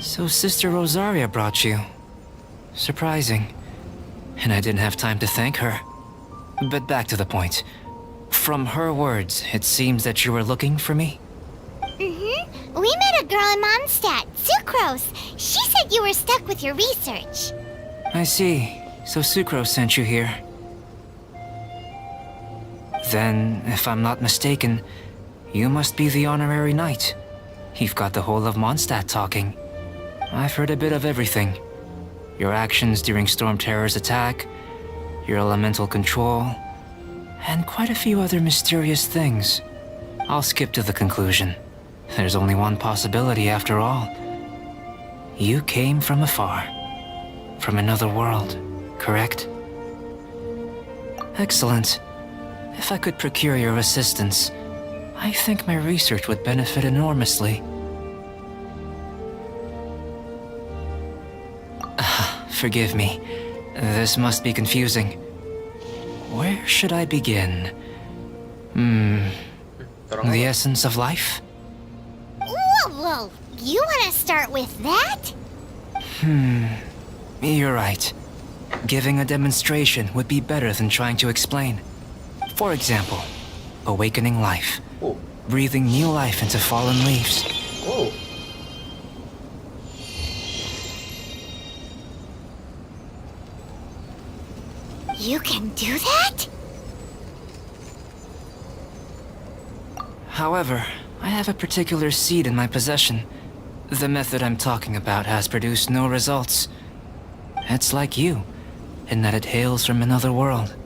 So Sister Rosaria brought you. Surprising. And I didn't have time to thank her. But back to the point. From her words, it seems that you were looking for me? Mm-hmm. We met a girl in Mondstadt, Sucrose. She said you were stuck with your research. I see. So Sucrose sent you here. Then, if I'm not mistaken, you must be the honorary knight. You've got the whole of Mondstadt talking. I've heard a bit of everything. Your actions during Storm Terror's attack, your elemental control, and quite a few other mysterious things. I'll skip to the conclusion. There's only one possibility after all. You came from afar. From another world, correct? Excellent. If I could procure your assistance, I think my research would benefit enormously. Forgive me. This must be confusing. Where should I begin? The essence of life? Whoa. You want to start with that? You're right. Giving a demonstration would be better than trying to explain. For example, awakening life. Oh. Breathing new life into fallen leaves. Oh. You can do that? However, I have a particular seed in my possession. The method I'm talking about has produced no results. It's like you, in that it hails from another world.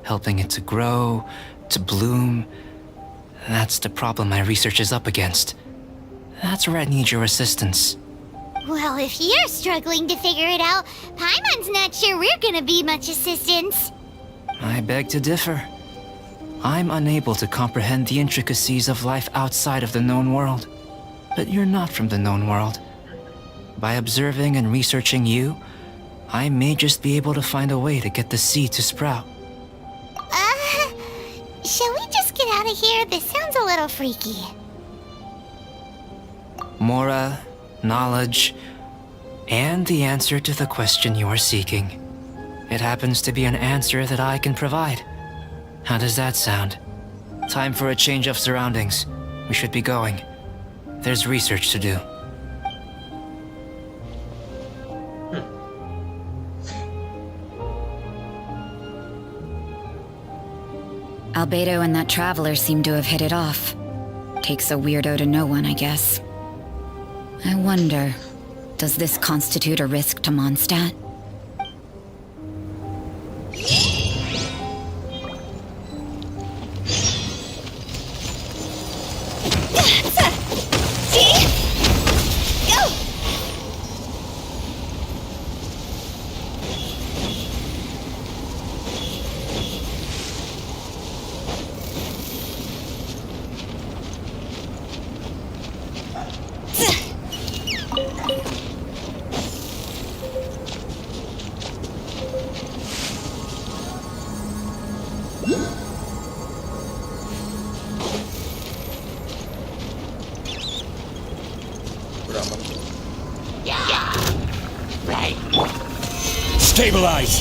Helping it to grow, to bloom. That's the problem my research is up against. That's where I need your assistance. Well, if you're struggling to figure it out, Paimon's not sure we're gonna be much assistance. I beg to differ. I'm unable to comprehend the intricacies of life outside of the known world. But you're not from the known world. By observing and researching you, I may just be able to find a way to get the seed to sprout. Shall we just get out of here? This sounds a little freaky. Mora, knowledge, and the answer to the question you are seeking. It happens to be an answer that I can provide. How does that sound? Time for a change of surroundings. We should be going. There's research to do. Albedo and that traveler seem to have hit it off. Takes a weirdo to know one, I guess. I wonder, does this constitute a risk to Mondstadt? Stabilize!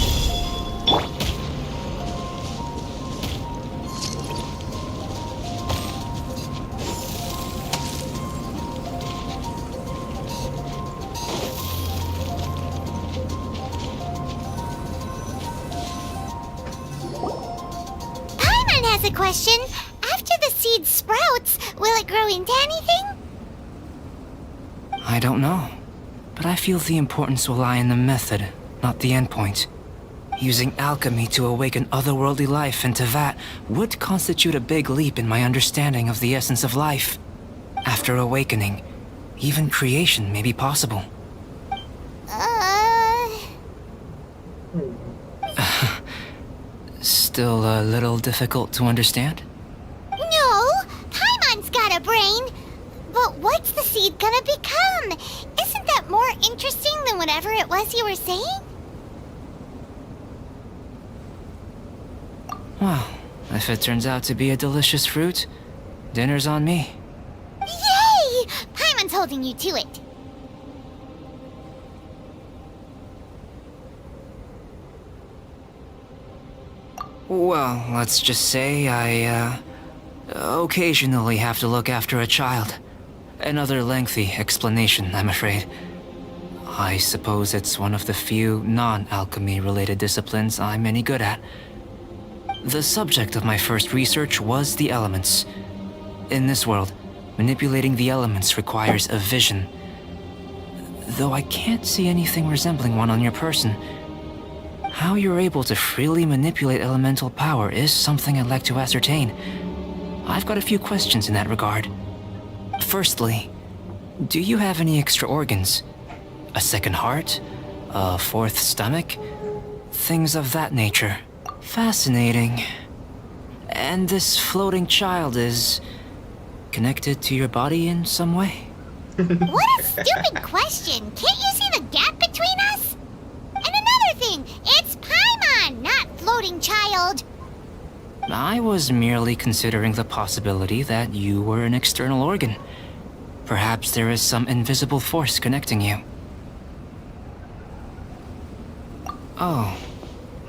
Paimon has a question. After the seed sprouts, will it grow into anything? I don't know, but I feel the importance will lie in the method, not the endpoint. Using alchemy to awaken otherworldly life into that would constitute a big leap in my understanding of the essence of life. After awakening, even creation may be possible. Still a little difficult to understand? No, Paimon's got a brain. But what's the seed gonna become? Isn't that more interesting than whatever it was you were saying? Well, if it turns out to be a delicious fruit, dinner's on me. Yay! Paimon's holding you to it. Well, let's just say I, occasionally have to look after a child. Another lengthy explanation, I'm afraid. I suppose it's one of the few non-alchemy related disciplines I'm any good at. The subject of my first research was the elements. In this world, manipulating the elements requires a vision. Though I can't see anything resembling one on your person, how you're able to freely manipulate elemental power is something I'd like to ascertain. I've got a few questions in that regard. Firstly, do you have any extra organs? A second heart? A fourth stomach? Things of that nature. Fascinating. And this floating child is connected to your body in some way? What a stupid question! Can't you see the gap between us? And another thing, it's Paimon, not floating child. I was merely considering the possibility that you were an external organ. Perhaps there is some invisible force connecting you. Oh,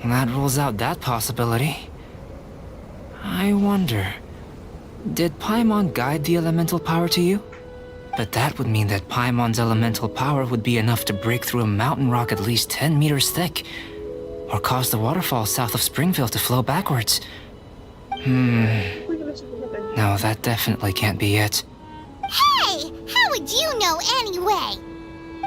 that rules out that possibility. I wonder, did Paimon guide the elemental power to you? But that would mean that Paimon's elemental power would be enough to break through a mountain rock at least 10 meters thick, or cause the waterfall south of Springville to flow backwards. No, that definitely can't be it. Hey, how would you know anyway?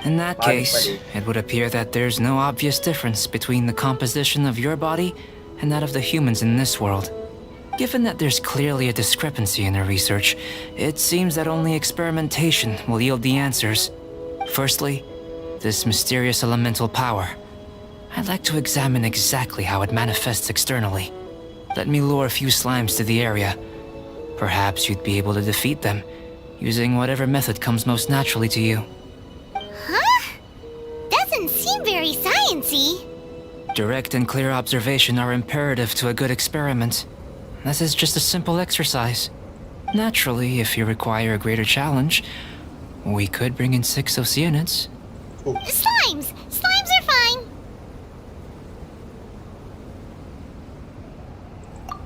In that case, it would appear that there's no obvious difference between the composition of your body and that of the humans in this world. Given that there's clearly a discrepancy in her research, it seems that only experimentation will yield the answers. Firstly, this mysterious elemental power. I'd like to examine exactly how it manifests externally. Let me lure a few slimes to the area. Perhaps you'd be able to defeat them, using whatever method comes most naturally to you. Huh? Doesn't seem very sciencey. Direct and clear observation are imperative to a good experiment. This is just a simple exercise. Naturally, if you require a greater challenge, we could bring in 6 Oceanids. Slimes! Slimes are fine!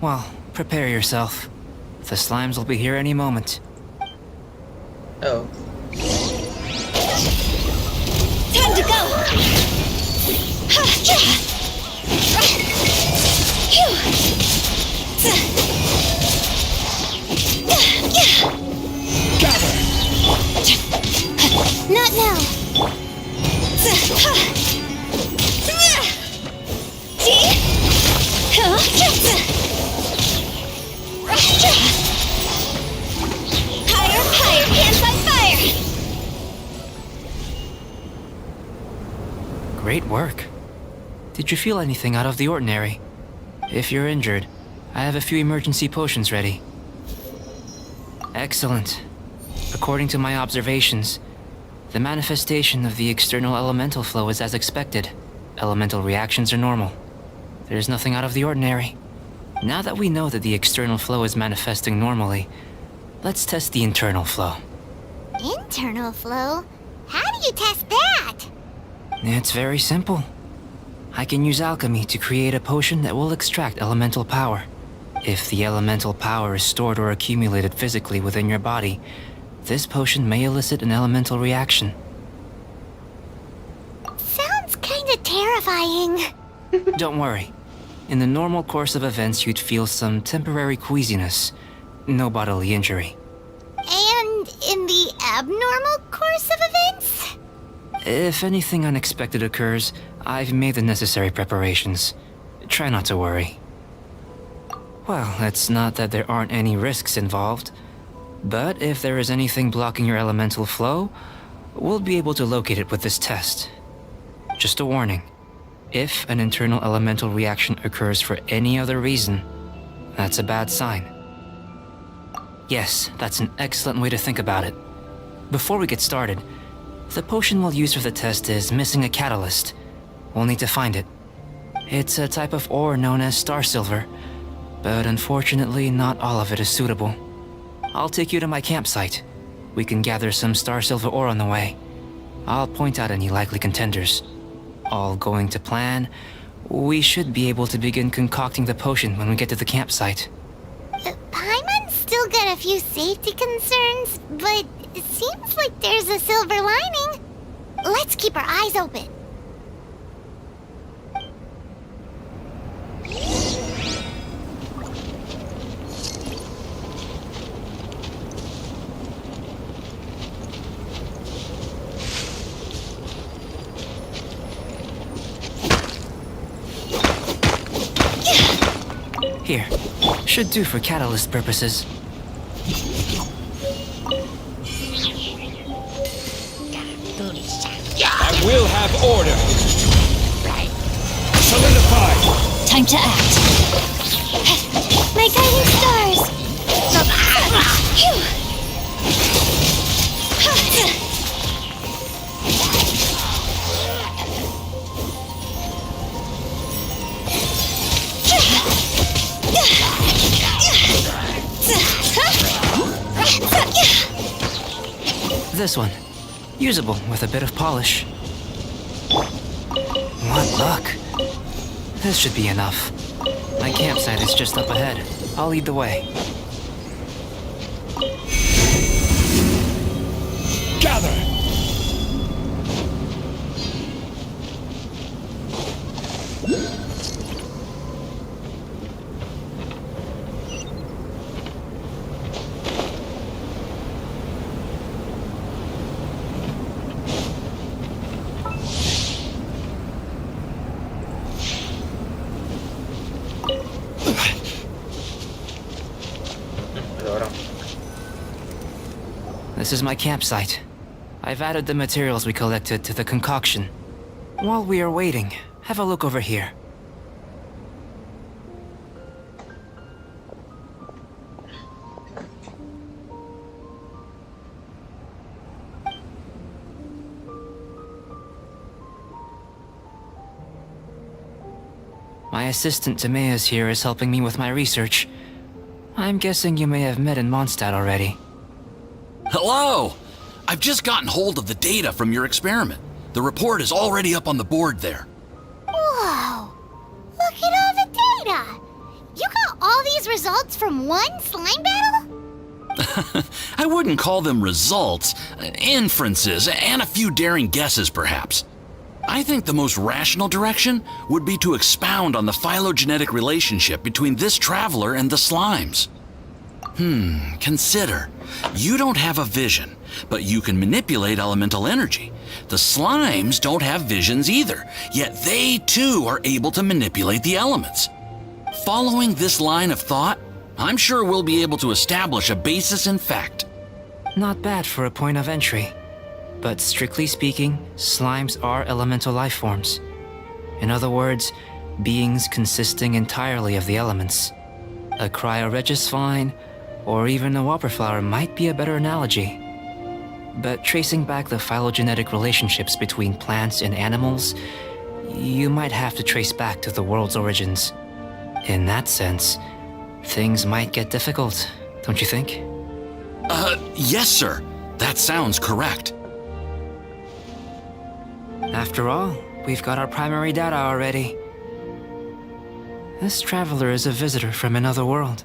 Well, prepare yourself. The slimes will be here any moment. Oh. Time to go! Gather! Not now! Higher, higher, hands on fire! Great work. Did you feel anything out of the ordinary? If you're injured, I have a few emergency potions ready. Excellent. According to my observations, the manifestation of the external elemental flow is as expected. Elemental reactions are normal. There's nothing out of the ordinary. Now that we know that the external flow is manifesting normally, let's test the internal flow. Internal flow? How do you test that? It's very simple. I can use alchemy to create a potion that will extract elemental power. If the elemental power is stored or accumulated physically within your body, this potion may elicit an elemental reaction. Sounds kinda terrifying. Don't worry. In the normal course of events, you'd feel some temporary queasiness. No bodily injury. And in the abnormal course of events? If anything unexpected occurs, I've made the necessary preparations. Try not to worry. Well, it's not that there aren't any risks involved. But if there is anything blocking your elemental flow, we'll be able to locate it with this test. Just a warning. If an internal elemental reaction occurs for any other reason, that's a bad sign. Yes, that's an excellent way to think about it. Before we get started, the potion we'll use for the test is missing a catalyst. We'll need to find it. It's a type of ore known as star silver, but unfortunately not all of it is suitable. I'll take you to my campsite. We can gather some star silver ore on the way. I'll point out any likely contenders. All going to plan, we should be able to begin concocting the potion when we get to the campsite. Paimon's still got a few safety concerns, but it seems like there's a silver lining. Let's keep our eyes open. Here, should do for catalyst purposes. I will have order! Solidify! Time to act. My guiding stars! This one. Usable with a bit of polish. What luck. This should be enough. My campsite is just up ahead. I'll lead the way. Gather! This is my campsite. I've added the materials we collected to the concoction. While we are waiting, have a look over here. My assistant Timaeus here is helping me with my research. I'm guessing you may have met in Mondstadt already. Hello! I've just gotten hold of the data from your experiment. The report is already up on the board there. Whoa! Look at all the data! You got all these results from one slime battle? I wouldn't call them results, inferences, and a few daring guesses perhaps. I think the most rational direction would be to expound on the phylogenetic relationship between this traveler and the slimes. Consider. You don't have a vision, but you can manipulate elemental energy. The slimes don't have visions either, yet they too are able to manipulate the elements. Following this line of thought, I'm sure we'll be able to establish a basis in fact. Not bad for a point of entry. But strictly speaking, slimes are elemental life forms. In other words, beings consisting entirely of the elements. A cryoregisvine, or even a wildflower might be a better analogy. But tracing back the phylogenetic relationships between plants and animals, you might have to trace back to the world's origins. In that sense, things might get difficult, don't you think? Yes, sir. That sounds correct. After all, we've got our primary data already. This traveler is a visitor from another world.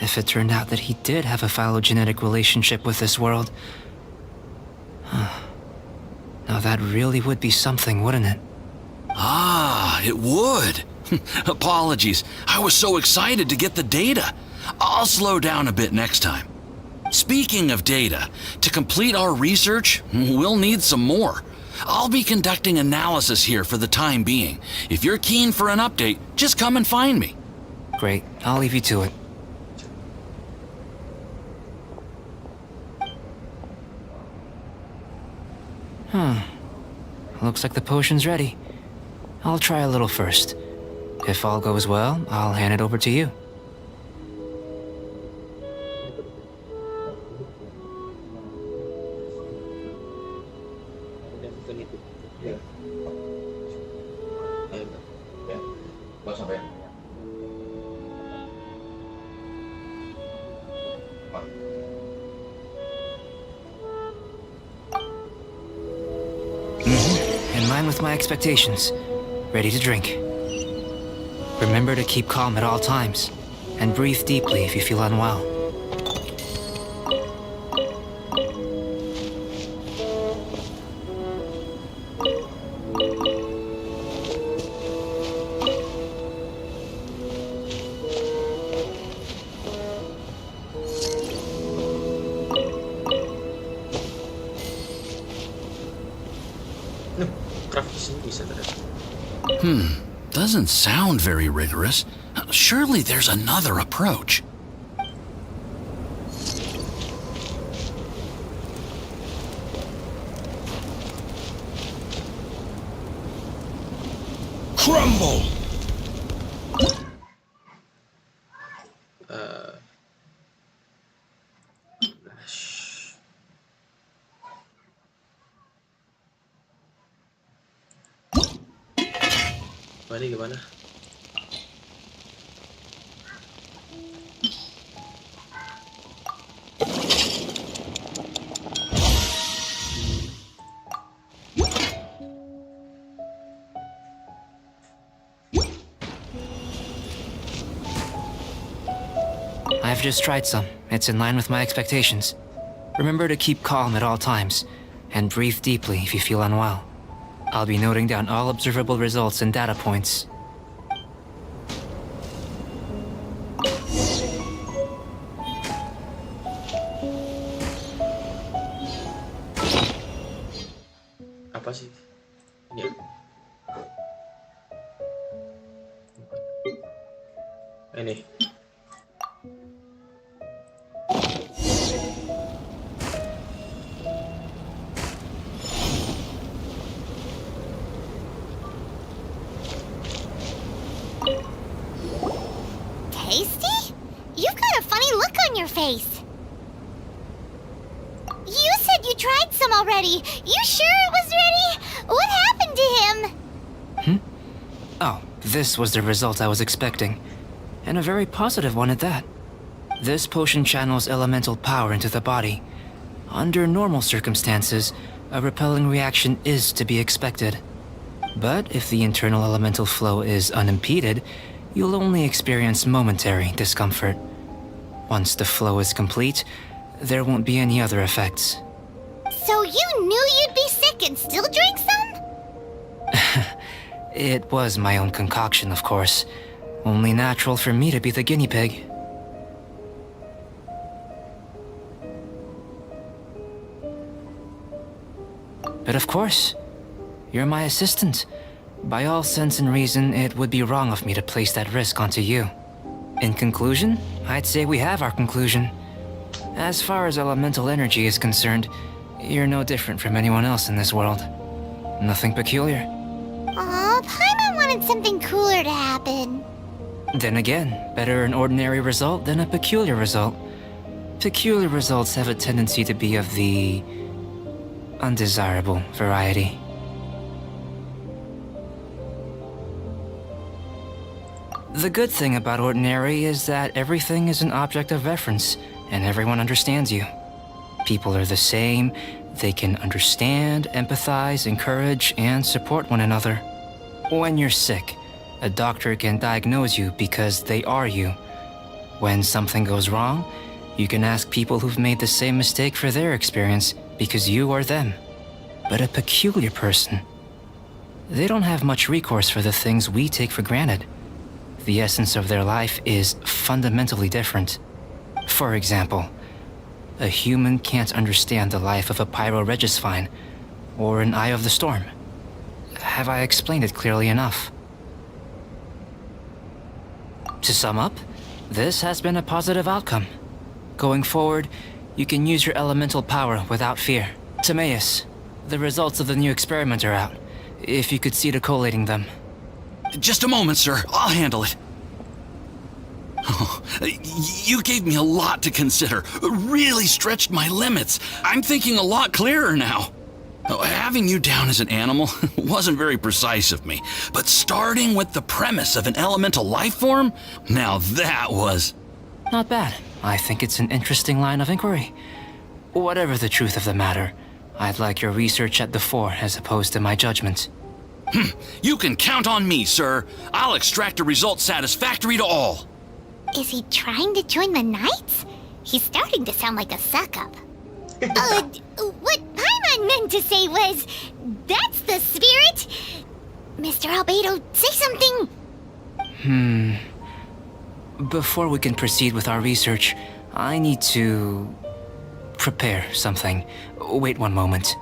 If it turned out that he did have a phylogenetic relationship with this world... Now that really would be something, wouldn't it? Ah, it would. Apologies. I was so excited to get the data. I'll slow down a bit next time. Speaking of data, to complete our research, we'll need some more. I'll be conducting analysis here for the time being. If you're keen for an update, just come and find me. Great, I'll leave you to it. Looks like the potion's ready. I'll try a little first. If all goes well, I'll hand it over to you. In line with my expectations. Ready to drink. Remember to keep calm at all times, and breathe deeply if you feel unwell. Doesn't sound very rigorous. Surely there's another approach. Crumble! Gimana? I've just tried some. It's in line with my expectations. Remember to keep calm at all times, and breathe deeply if you feel unwell. I'll be noting down all observable results and data points. Apa sih? Ini. Ini. place. You said you tried some already. You sure it was ready? What happened to him? Oh, this was the result I was expecting. And a very positive one at that. This potion channels elemental power into the body. Under normal circumstances, a repelling reaction is to be expected. But if the internal elemental flow is unimpeded, you'll only experience momentary discomfort. Once the flow is complete, there won't be any other effects. So you knew you'd be sick and still drank some? It was my own concoction, of course. Only natural for me to be the guinea pig. But of course, you're my assistant. By all sense and reason, it would be wrong of me to place that risk onto you. In conclusion, I'd say we have our conclusion. As far as elemental energy is concerned, you're no different from anyone else in this world. Nothing peculiar. Aw, Paimon wanted something cooler to happen. Then again, better an ordinary result than a peculiar result. Peculiar results have a tendency to be of the undesirable variety. The good thing about ordinary is that everything is an object of reference, and everyone understands you. People are the same, they can understand, empathize, encourage, and support one another. When you're sick, a doctor can diagnose you because they are you. When something goes wrong, you can ask people who've made the same mistake for their experience because you are them. But a peculiar person, they don't have much recourse for the things we take for granted. The essence of their life is fundamentally different. For example, a human can't understand the life of a pyro-regisvine or an Eye of the Storm. Have I explained it clearly enough? To sum up, this has been a positive outcome. Going forward, you can use your elemental power without fear. Timaeus, the results of the new experiment are out. If you could see to collating them. Just a moment, sir. I'll handle it. Oh, you gave me a lot to consider. Really stretched my limits. I'm thinking a lot clearer now. Having you down as an animal wasn't very precise of me, but starting with the premise of an elemental life form, now that was... Not bad. I think it's an interesting line of inquiry. Whatever the truth of the matter, I'd like your research at the fore as opposed to my judgment. You can count on me, sir. I'll extract a result satisfactory to all. Is he trying to join the Knights? He's starting to sound like a suck-up. What Paimon meant to say was, that's the spirit! Mr. Albedo, say something! Before we can proceed with our research, I need to prepare something. Wait one moment.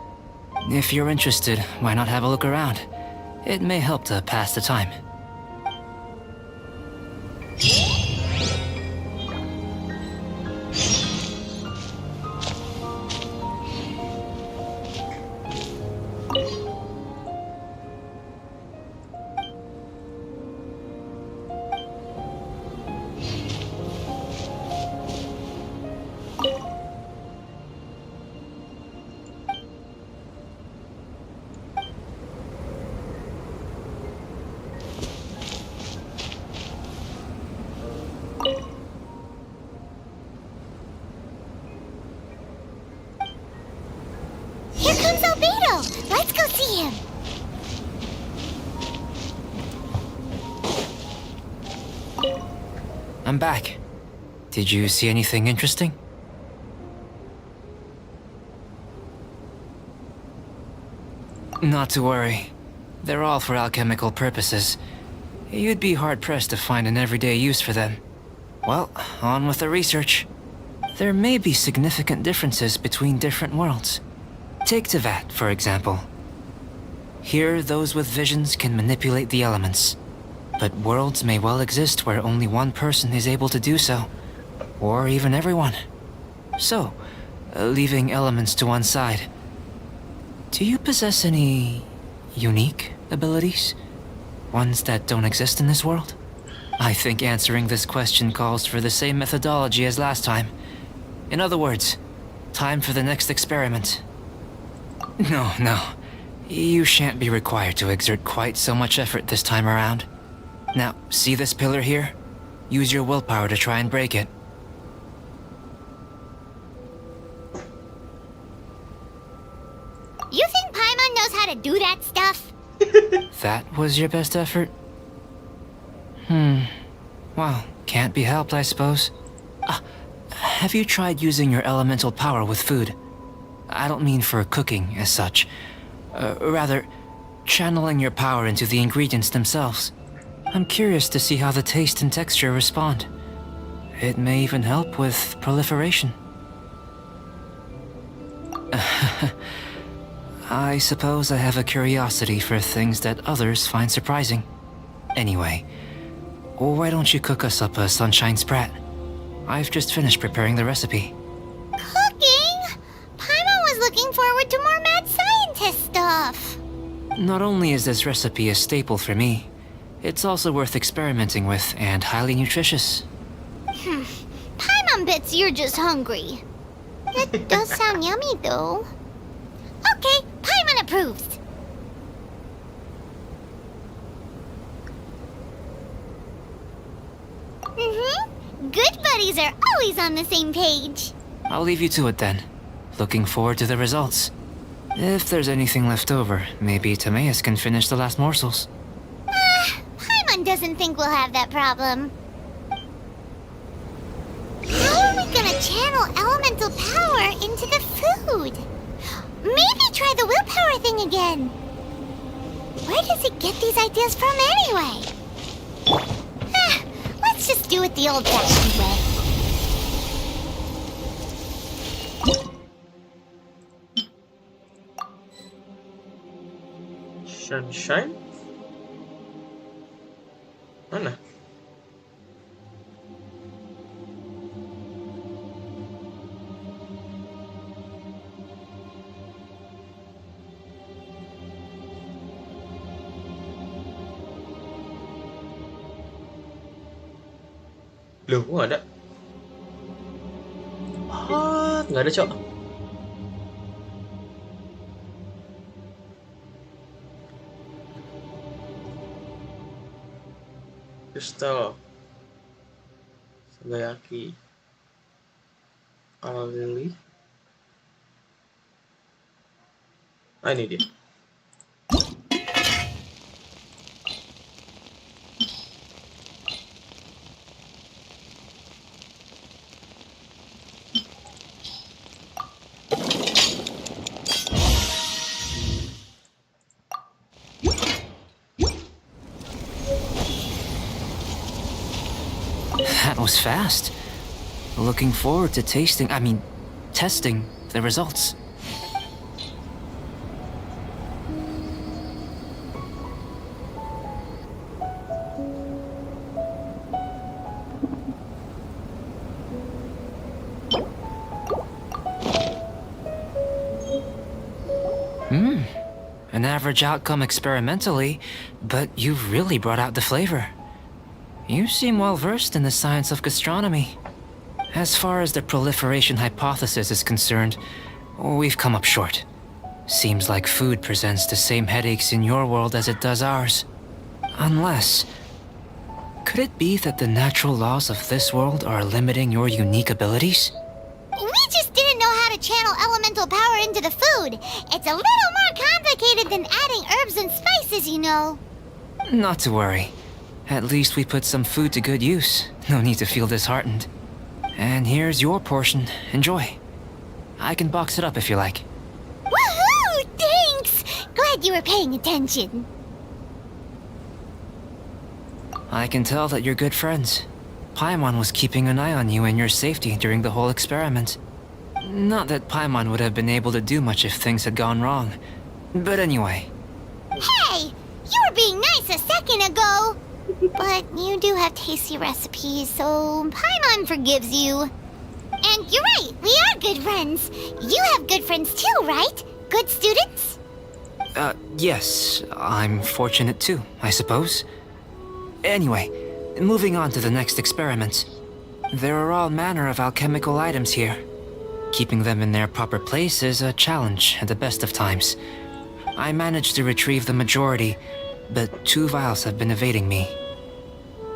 If you're interested, why not have a look around? It may help to pass the time. Here comes Albedo! Let's go see him! I'm back. Did you see anything interesting? Not to worry. They're all for alchemical purposes. You'd be hard-pressed to find an everyday use for them. Well, on with the research. There may be significant differences between different worlds. Take Tevat, for example. Here, those with visions can manipulate the elements. But worlds may well exist where only one person is able to do so. Or even everyone. So, leaving elements to one side, do you possess any unique abilities? Ones that don't exist in this world? I think answering this question calls for the same methodology as last time. In other words, time for the next experiment. No, no. You shan't be required to exert quite so much effort this time around. Now, see this pillar here? Use your willpower to try and break it. You think Paimon knows how to do that stuff? That was your best effort? Well, can't be helped, I suppose. Have you tried using your elemental power with food? I don't mean for cooking, as such. Rather, channeling your power into the ingredients themselves. I'm curious to see how the taste and texture respond. It may even help with proliferation. I suppose I have a curiosity for things that others find surprising. Anyway, why don't you cook us up a sunshine sprat? I've just finished preparing the recipe. Cooking? Paimon was looking forward to more mad scientist stuff. Not only is this recipe a staple for me, it's also worth experimenting with and highly nutritious. Paimon bets you're just hungry. It does sound yummy, though. Okay, Paimon approves. Good buddies are always on the same page. I'll leave you to it then. Looking forward to the results. If there's anything left over, maybe Timaeus can finish the last morsels. Paimon doesn't think we'll have that problem. How are we gonna channel elemental power into the food? Maybe try the willpower thing again. Where does it get these ideas from anyway? Let's just do it the old-fashioned way. Sunshine? Mana? Loh, kok nggak ada? Nggak ada, Cok. Crystal Sagayaki Lily. Ini dia. That was fast. Looking forward to testing the results. An average outcome experimentally, but you've really brought out the flavor. You seem well versed in the science of gastronomy. As far as the proliferation hypothesis is concerned, we've come up short. Seems like food presents the same headaches in your world as it does ours. Unless... could it be that the natural laws of this world are limiting your unique abilities? We just didn't know how to channel elemental power into the food. It's a little more complicated than adding herbs and spices, you know. Not to worry. At least we put some food to good use. No need to feel disheartened. And here's your portion. Enjoy. I can box it up if you like. Woohoo! Thanks! Glad you were paying attention. I can tell that you're good friends. Paimon was keeping an eye on you and your safety during the whole experiment. Not that Paimon would have been able to do much if things had gone wrong. But anyway. Hey! You were being nice a second ago! But you do have tasty recipes, so Paimon forgives you. And you're right, we are good friends. You have good friends too, right? Good students? Yes. I'm fortunate too, I suppose. Anyway, moving on to the next experiment. There are all manner of alchemical items here. Keeping them in their proper place is a challenge at the best of times. I managed to retrieve the majority, but 2 vials have been evading me.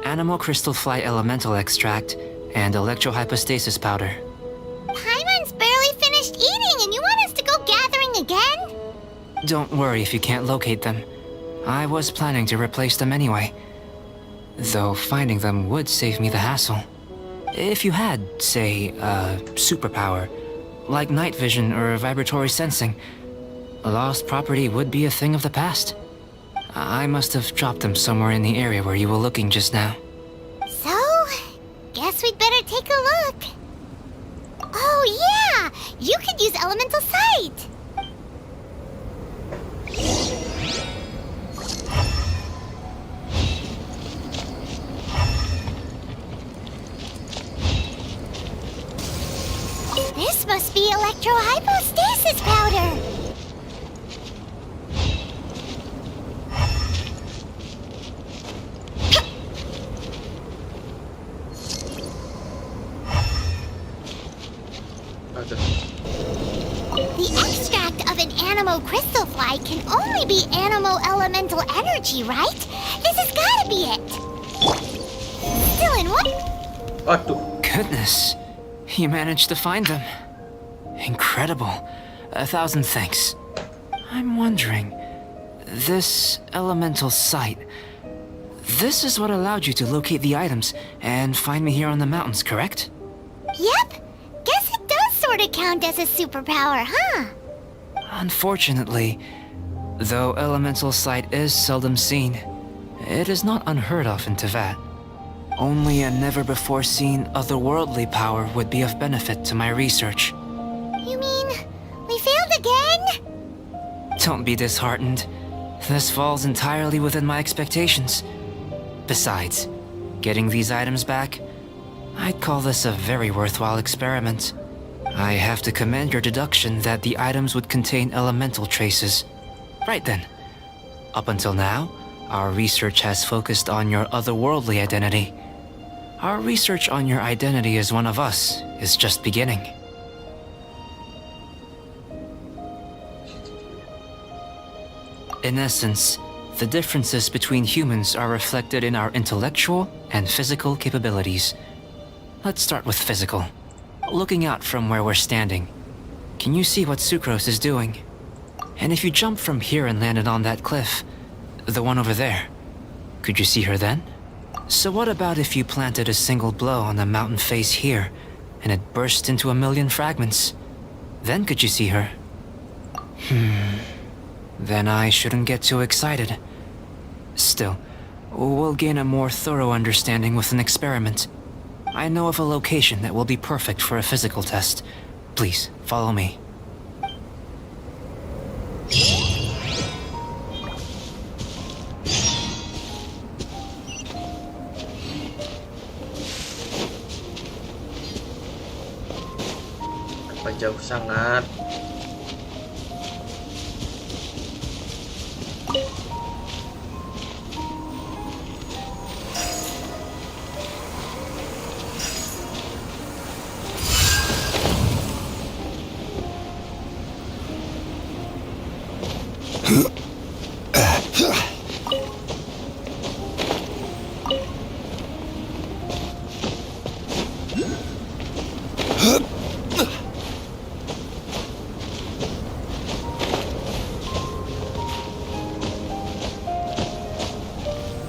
Animal crystal fly elemental extract and electrohypostasis powder. Paimon's barely finished eating and you want us to go gathering again? Don't worry if you can't locate them. I was planning to replace them anyway. Though finding them would save me the hassle. If you had, say, a superpower, like night vision or vibratory sensing, lost property would be a thing of the past. I must have dropped them somewhere in the area where you were looking just now. So, guess we'd better take a look. Oh yeah! You could use elemental sight! This must be electrohypostasis powder! The extract of an animo crystal fly can only be animo elemental energy, right? This has gotta be it! Still in what? Waduh. Goodness, you managed to find them. Incredible. 1,000 thanks. I'm wondering, this elemental sight, this is what allowed you to locate the items and find me here on the mountains, correct? Yep. Guess it does sort of count as a superpower, huh? Unfortunately, though elemental sight is seldom seen, it is not unheard of in Teyvat. Only a never-before-seen otherworldly power would be of benefit to my research. You mean, we failed again? Don't be disheartened. This falls entirely within my expectations. Besides, getting these items back, I'd call this a very worthwhile experiment. I have to commend your deduction that the items would contain elemental traces. Right then. Up until now, our research has focused on your otherworldly identity. Our research on your identity as one of us is just beginning. In essence, the differences between humans are reflected in our intellectual and physical capabilities. Let's start with physical. Looking out from where we're standing, can you see what Sucrose is doing? And if you jump from here and landed on that cliff, the one over there, could you see her then? So what about if you planted a single blow on the mountain face here, and it burst into 1,000,000 fragments? Then could you see her? Then I shouldn't get too excited. Still, we'll gain a more thorough understanding with an experiment. I know of a location that will be perfect for a physical test. Please, follow me. Apa jauh sangat?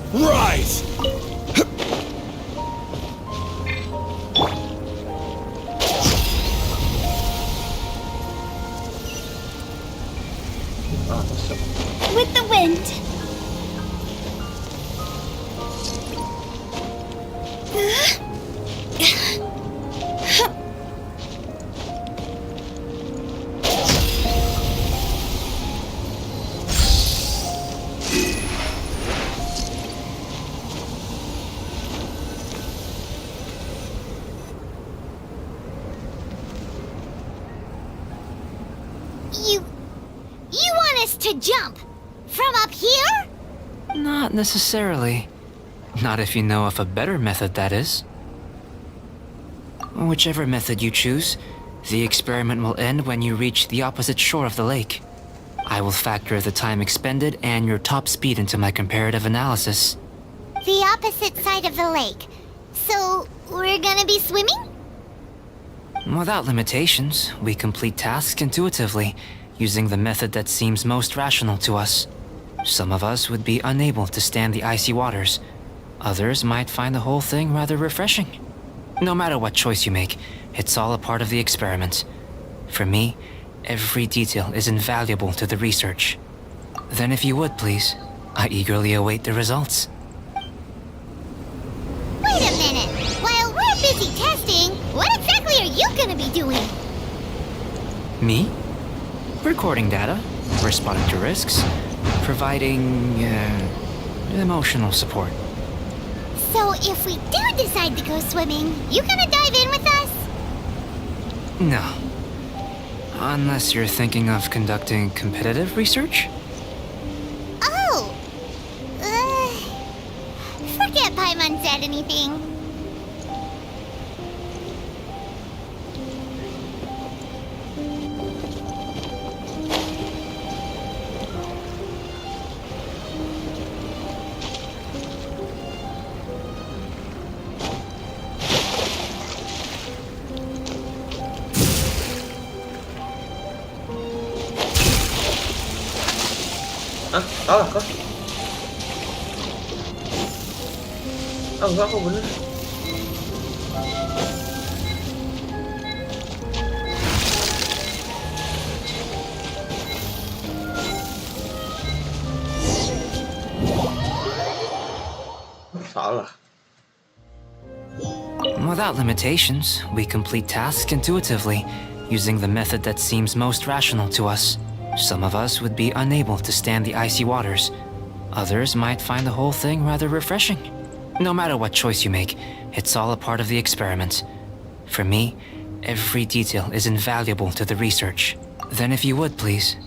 Rise! With the wind. You want us to jump? From up here? Not necessarily. Not if you know of a better method, that is. Whichever method you choose, The experiment will end when you reach the opposite shore of the lake. I will factor the time expended and your top speed into my comparative analysis. The opposite side of the lake. So, we're gonna be swimming? Without limitations, we complete tasks intuitively, using the method that seems most rational to us. Some of us would be unable to stand the icy waters. Others might find the whole thing rather refreshing. No matter what choice you make, it's all a part of the experiment. For me, every detail is invaluable to the research. Then if you would, please, I eagerly await the results. Wait a minute! While we're busy testing, what exactly are you gonna be doing? Me? Recording data, responding to risks, providing, emotional support. So if we do decide to go swimming, you gonna dive in with us? No. Unless you're thinking of conducting competitive research? Oh! Forget Paimon said anything. Hah? Salah kah? Ah, enggak kok, bener. Salah. Without limitations, we complete tasks intuitively, using the method that seems most rational to us. Some of us would be unable to stand the icy waters. Others might find the whole thing rather refreshing. No matter what choice you make, it's all a part of the experiment. For me, every detail is invaluable to the research. Then if you would, please,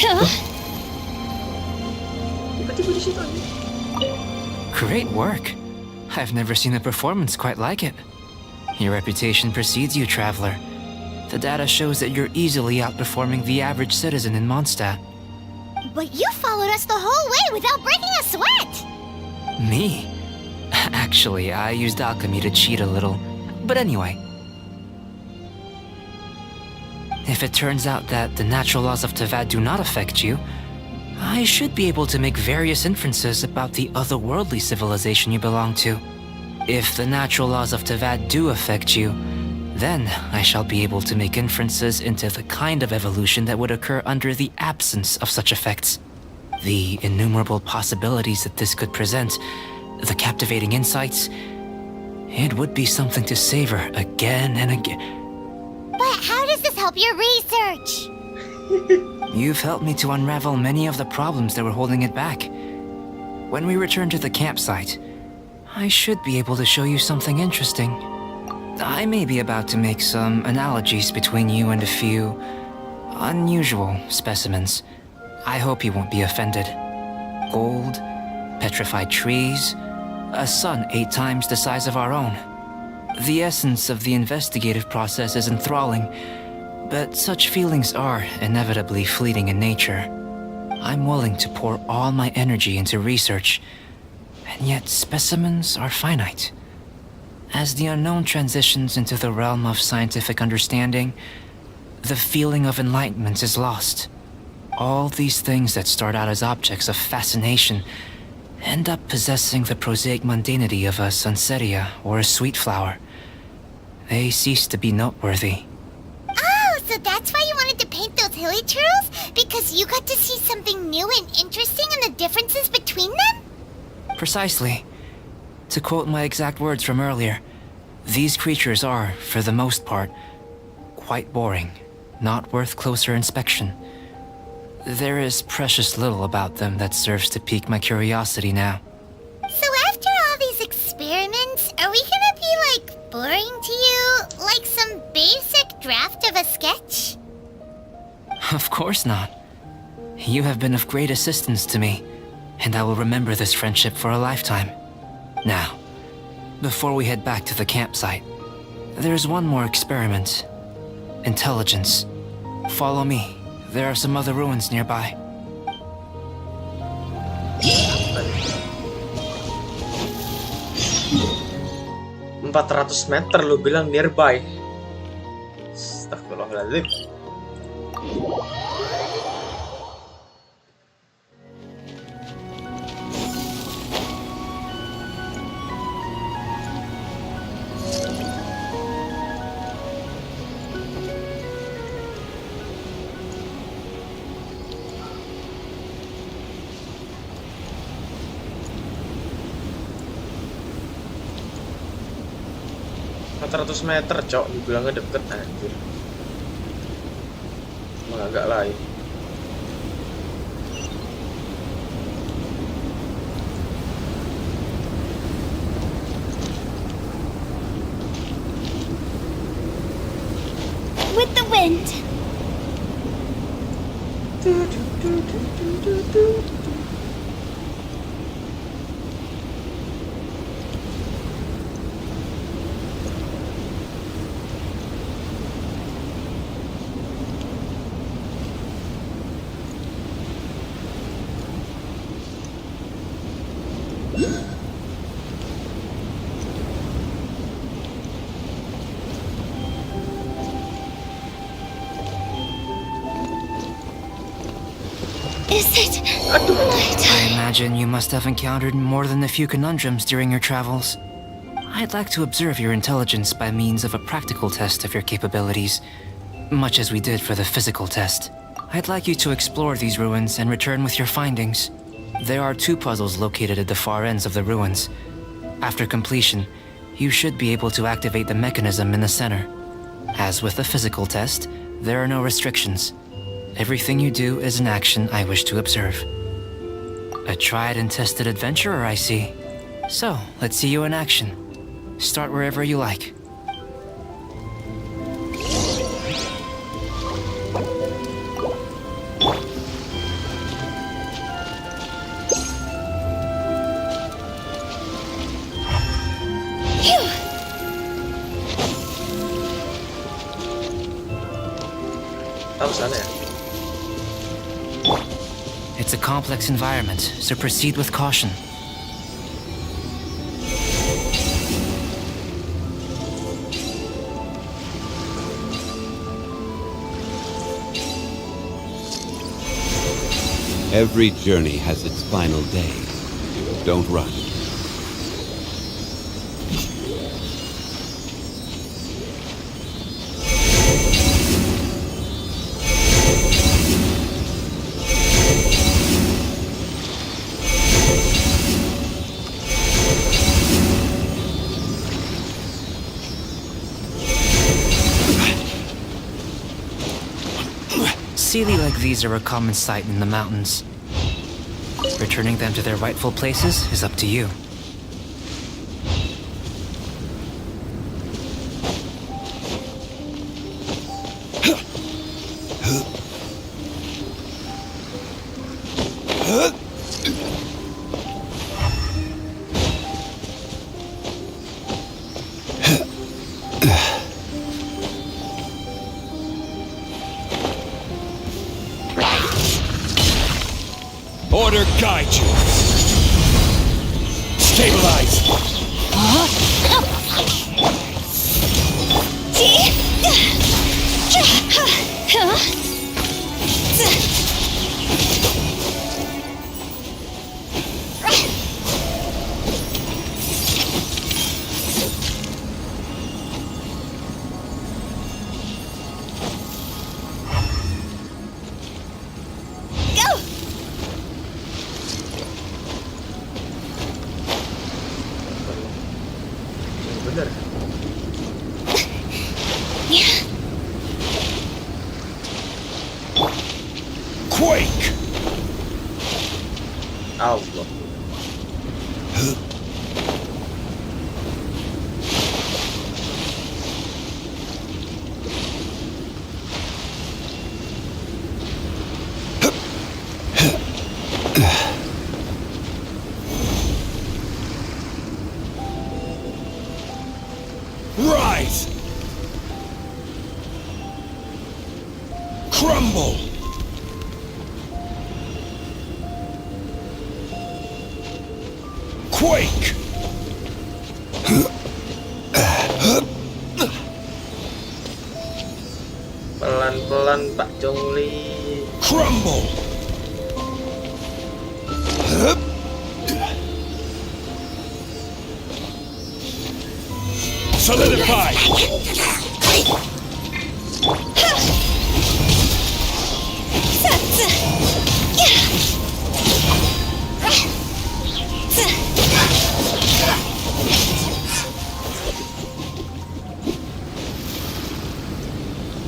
Oh. Tiba-tiba di situ aja. great work. I've never seen a performance quite like it. Your reputation precedes you, traveler. The data shows that you're easily outperforming the average citizen in Mondstadt. But you followed us the whole way without breaking a sweat! Me? Actually, I used alchemy to cheat a little. But anyway. If it turns out that the natural laws of Tavad do not affect you, I should be able to make various inferences about the otherworldly civilization you belong to. If the natural laws of Tavad do affect you, then I shall be able to make inferences into the kind of evolution that would occur under the absence of such effects. The innumerable possibilities that this could present, the captivating insights, it would be something to savor again and again. But how does this help your research? You've helped me to unravel many of the problems that were holding it back. When we return to the campsite, I should be able to show you something interesting. I may be about to make some analogies between you and a few unusual specimens. I hope you won't be offended. Gold, petrified trees, a sun 8 times the size of our own. The essence of the investigative process is enthralling, but such feelings are inevitably fleeting in nature. I'm willing to pour all my energy into research, and yet specimens are finite. As the unknown transitions into the realm of scientific understanding, the feeling of enlightenment is lost. All these things that start out as objects of fascination end up possessing the prosaic mundanity of a sunsetia or a sweet flower. They cease to be noteworthy. Oh, so that's why you wanted to villagers because you got to see something new and interesting and the differences between them? Precisely. To quote my exact words from earlier, these creatures are, for the most part, quite boring, not worth closer inspection. There is precious little about them that serves to pique my curiosity now. So after all these experiments, are we gonna be, like, boring to you? Like some basic draft of a sketch? Of course not. You have been of great assistance to me, and I will remember this friendship for a lifetime. Now, before we head back to the campsite, there's one more experiment. Intelligence. Follow me. There are some other ruins nearby. 400 meter lu bilang nearby. Astagfirullahaladzim. Meter, cok, dibilangnya deket anjir. Emang agak lain. With the wind. Is it night? I imagine you must have encountered more than a few conundrums during your travels. I'd like to observe your intelligence by means of a practical test of your capabilities, much as we did for the physical test. I'd like you to explore these ruins and return with your findings. There are 2 puzzles located at the far ends of the ruins. After completion, you should be able to activate the mechanism in the center. As with the physical test, there are no restrictions. Everything you do is an action I wish to observe. A tried and tested adventurer, I see. So, let's see you in action. Start wherever you like. Tahu sana ya? It's a complex environment, so proceed with caution. Every journey has its final day. Don't rush. Sealy like these are a common sight in the mountains. Returning them to their rightful places is up to you. Order guide you. Stabilize. Allah. Rise! Crumble! Quake! Pelan-pelan Pak Chongli. Crumble! Solidify!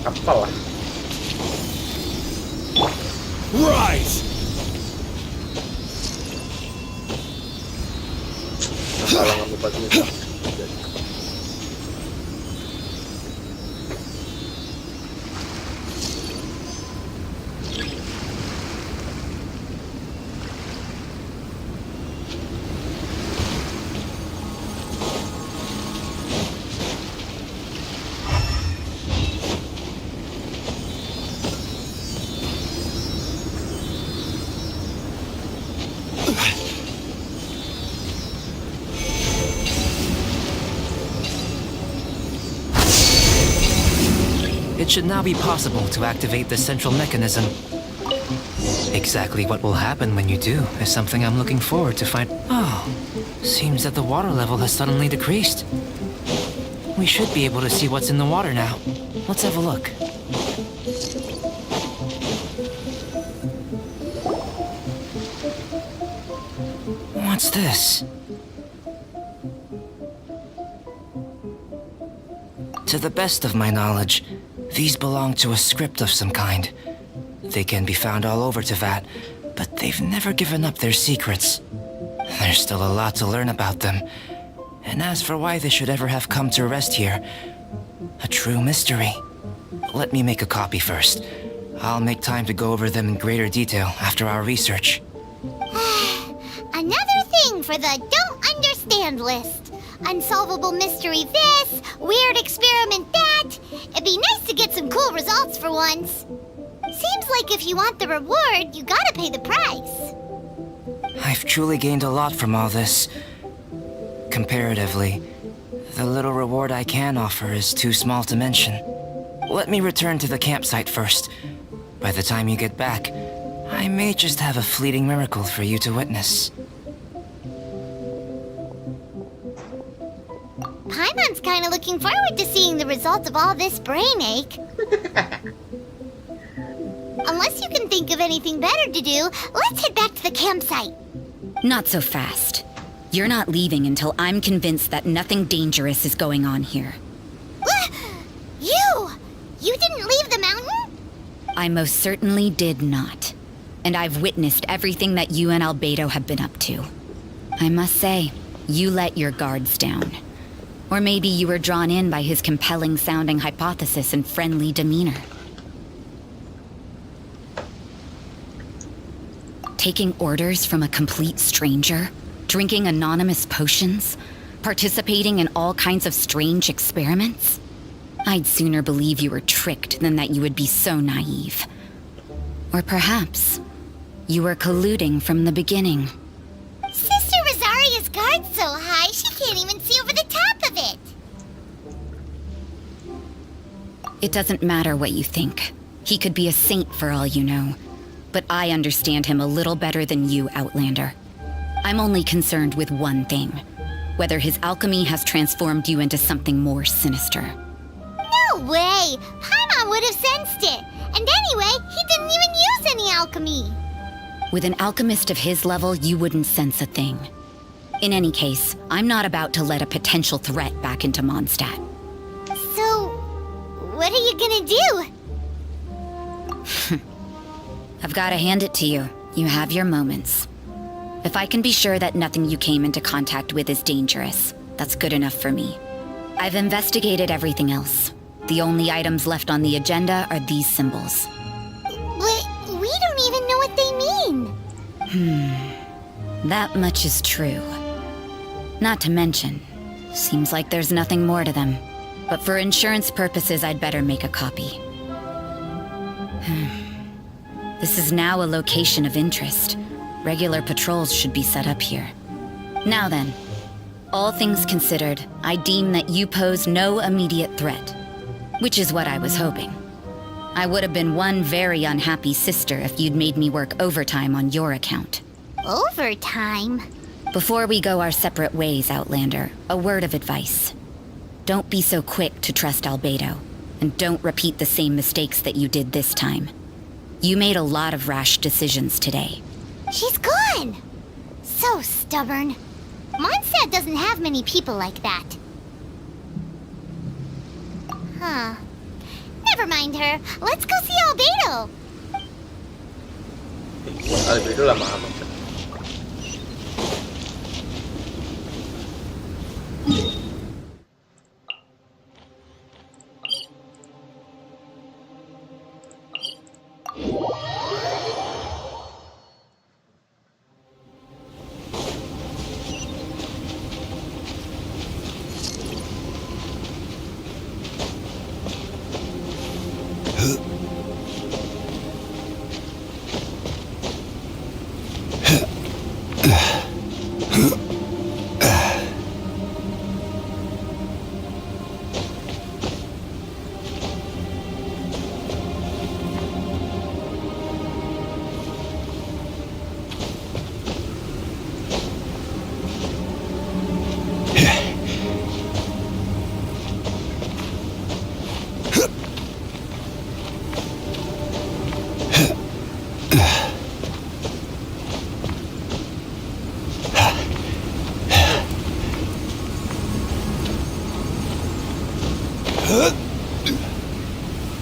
Apalah. Rise! Salah ngambil batu. It should now be possible to activate the central mechanism. Exactly what will happen when you do is something I'm looking forward to find. Oh, seems that the water level has suddenly decreased. We should be able to see what's in the water now. Let's have a look. What's this? To the best of my knowledge, these belong to a script of some kind. They can be found all over Teyvat, but they've never given up their secrets. There's still a lot to learn about them. And as for why they should ever have come to rest here, a true mystery. Let me make a copy first. I'll make time to go over them in greater detail after our research. Another thing for the don't understand list. Unsolvable mystery this, weird experiment that. It'd be nice to get some cool results for once. Seems like if you want the reward, you gotta pay the price. I've truly gained a lot from all this. Comparatively, the little reward I can offer is too small to mention. Let me return to the campsite first. By the time you get back, I may just have a fleeting miracle for you to witness. Paimon's kinda looking forward to seeing the results of all this brain ache. Unless you can think of anything better to do, let's head back to the campsite. Not so fast. You're not leaving until I'm convinced that nothing dangerous is going on here. You! You didn't leave the mountain? I most certainly did not. And I've witnessed everything that you and Albedo have been up to. I must say, you let your guards down. Or maybe you were drawn in by his compelling-sounding hypothesis and friendly demeanor. Taking orders from a complete stranger, drinking anonymous potions, participating in all kinds of strange experiments? I'd sooner believe you were tricked than that you would be so naive. Or perhaps you were colluding from the beginning. Sister Rosaria's guard's so high, she can't even see over the top of it. It doesn't matter what you think. He could be a saint for all you know. But I understand him a little better than you, Outlander. I'm only concerned with one thing. Whether his alchemy has transformed you into something more sinister. No way! Paimon would have sensed it. And anyway, he didn't even use any alchemy. With an alchemist of his level, you wouldn't sense a thing. In any case, I'm not about to let a potential threat back into Mondstadt. So, what are you gonna do? I've gotta hand it to you. You have your moments. If I can be sure that nothing you came into contact with is dangerous, that's good enough for me. I've investigated everything else. The only items left on the agenda are these symbols. But we don't even know what they mean. That much is true. Not to mention, seems like there's nothing more to them. But for insurance purposes, I'd better make a copy. This is now a location of interest. Regular patrols should be set up here. Now then, all things considered, I deem that you pose no immediate threat. Which is what I was hoping. I would have been one very unhappy sister if you'd made me work overtime on your account. Overtime? Before we go our separate ways, Outlander, a word of advice. Don't be so quick to trust Albedo, and don't repeat the same mistakes that you did this time. You made a lot of rash decisions today. She's gone! So stubborn. Mondstadt doesn't have many people like that. Huh. Never mind her. Let's go see Albedo. Albedo lama amat.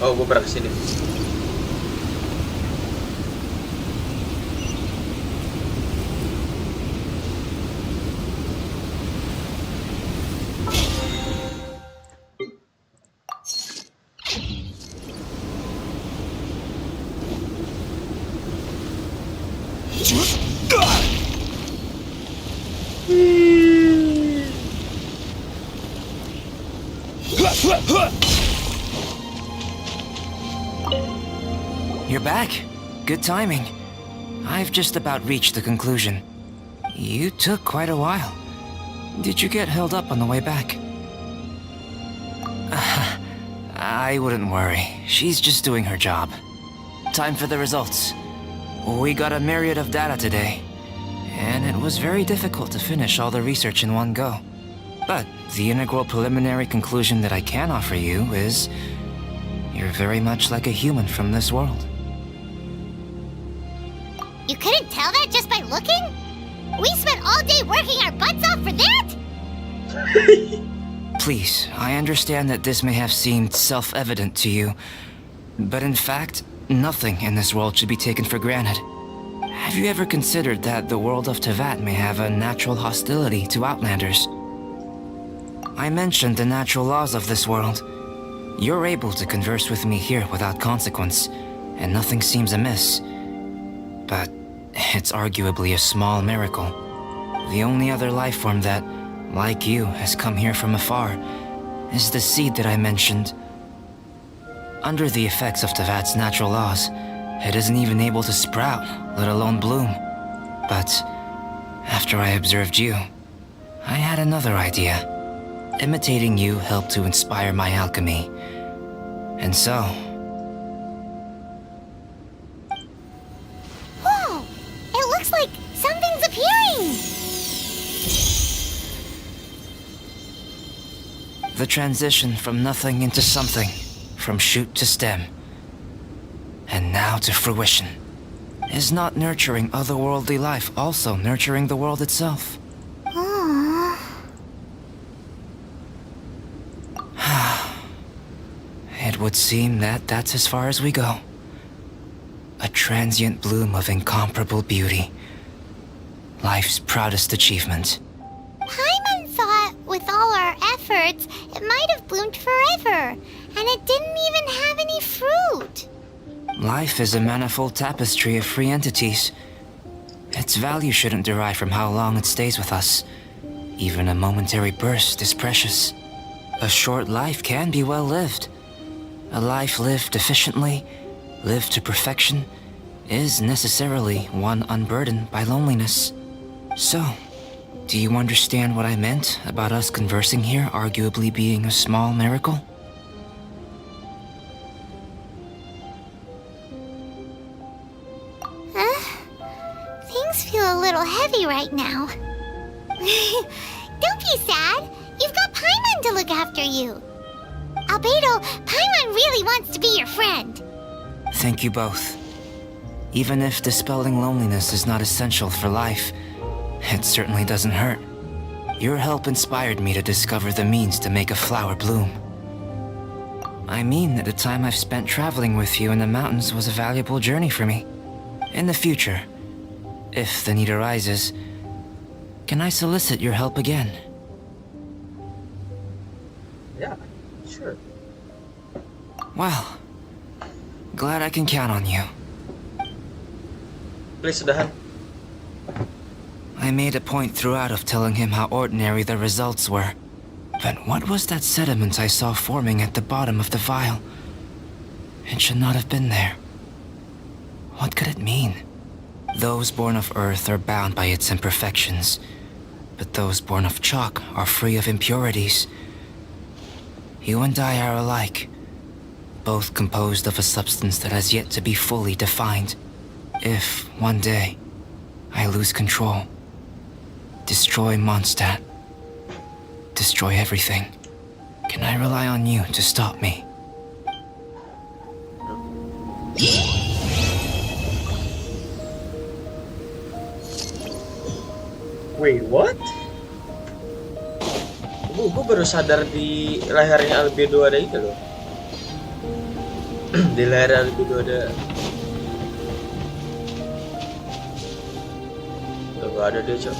Oh, gue pernah kesini. You're back. Good timing. I've just about reached the conclusion. You took quite a while. Did you get held up on the way back? I wouldn't worry. She's just doing her job. Time for the results. We got a myriad of data today, and it was very difficult to finish all the research in one go. But the integral preliminary conclusion that I can offer you is you're very much like a human from this world. You couldn't tell that just by looking? We spent all day working our butts off for that? Please, I understand that this may have seemed self-evident to you, but in fact, nothing in this world should be taken for granted. Have you ever considered that the world of Teyvat may have a natural hostility to Outlanders? I mentioned the natural laws of this world. You're able to converse with me here without consequence, and nothing seems amiss. But it's arguably a small miracle. The only other life form that, like you, has come here from afar is the seed that I mentioned. Under the effects of Teyvat's natural laws, it isn't even able to sprout, let alone bloom. But after I observed you, I had another idea. Imitating you helped to inspire my alchemy. And so... Whoa! It looks like something's appearing! The transition from nothing into something, from shoot to stem, and now to fruition. Is not nurturing otherworldly life also nurturing the world itself? Aww. It would seem that that's as far as we go. A transient bloom of incomparable beauty. life's proudest achievement. Paimon thought with all our efforts, it might have bloomed forever, and it didn't even have any fruit. Life is a manifold tapestry of free entities. Its value shouldn't derive from how long it stays with us. Even a momentary burst is precious. A short life can be well lived. A life lived efficiently, lived to perfection, is necessarily one unburdened by loneliness. So, do you understand what I meant about us conversing here arguably being a small miracle? Things feel a little heavy right now. Don't be sad. You've got Paimon to look after you. Albedo, Paimon really wants to be your friend. Thank you both. Even if dispelling loneliness is not essential for life, it certainly doesn't hurt. Your help inspired me to discover the means to make a flower bloom. I mean that the time I've spent traveling with you in the mountains was a valuable journey for me. In the future, if the need arises, can I solicit your help again? Yeah, sure. Well, glad I can count on you. Please, sudahan. I made a point throughout of telling him how ordinary the results were. But what was that sediment I saw forming at the bottom of the vial? It should not have been there. What could it mean? Those born of Earth are bound by its imperfections, but those born of chalk are free of impurities. You and I are alike, both composed of a substance that has yet to be fully defined. If, one day, I lose control, destroy Mondstadt, destroy everything, can I rely on you to stop me? Wait, what? Gue baru sadar di lehernya Albedo ada itu loh. Di leher Albedo ada. Gak ada dia, Cok.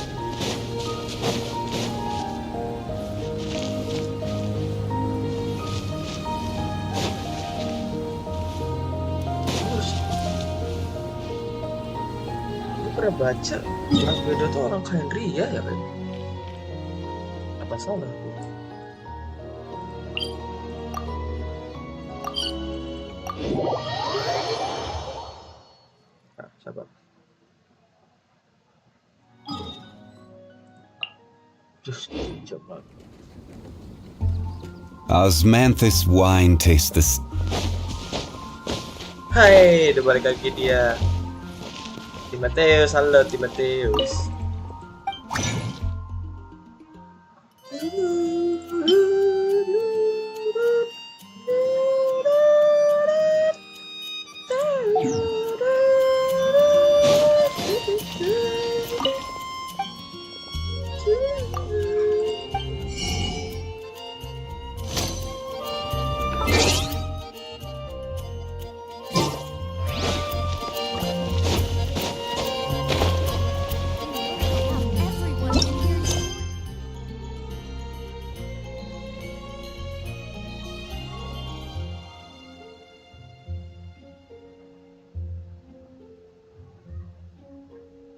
Gue pernah baca Albedo tuh orang kaya ria ya kan? Apa salah? Nah, sabar. Just coba. Osmanthus wine tastes this. Hai, udah balik lagi dia. Timotheus, halo Timotheus.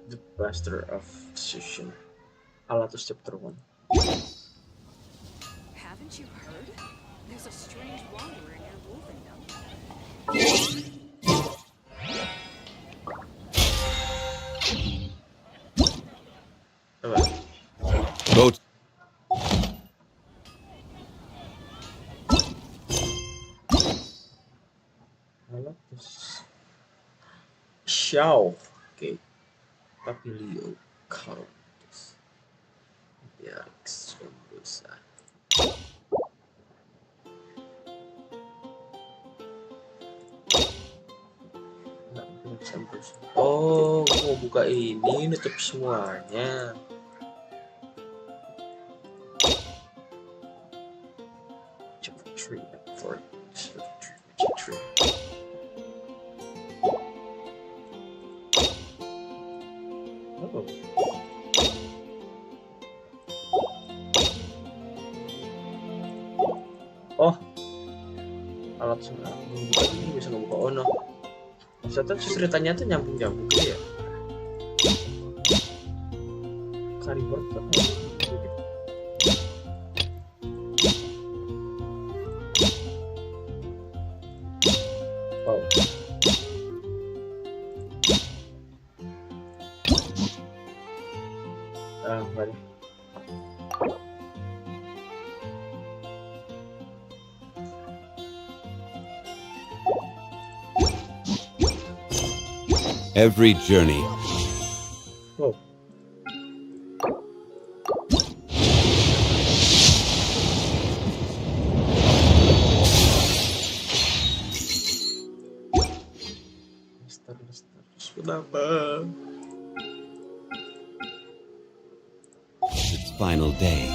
The Master of Decision. Alatus chapter 1. Haven't you heard? There's a strange wanderer near Wolfendom. Coba. Boat. Alatus. Xiao. Oke. Papilio. Countess. Yarix. Umbusa. Oh, mau buka ini, nutup semuanya. Chapter 3, for chapter 3. Oh. Oh, alat surat ini bisa ngebuka. Oh no, ternyata ceritanya tuh nyambung gitu ya. Carnivore apa? Wow. Mari. Every journey. Wow. Terus kenapa? Its final day.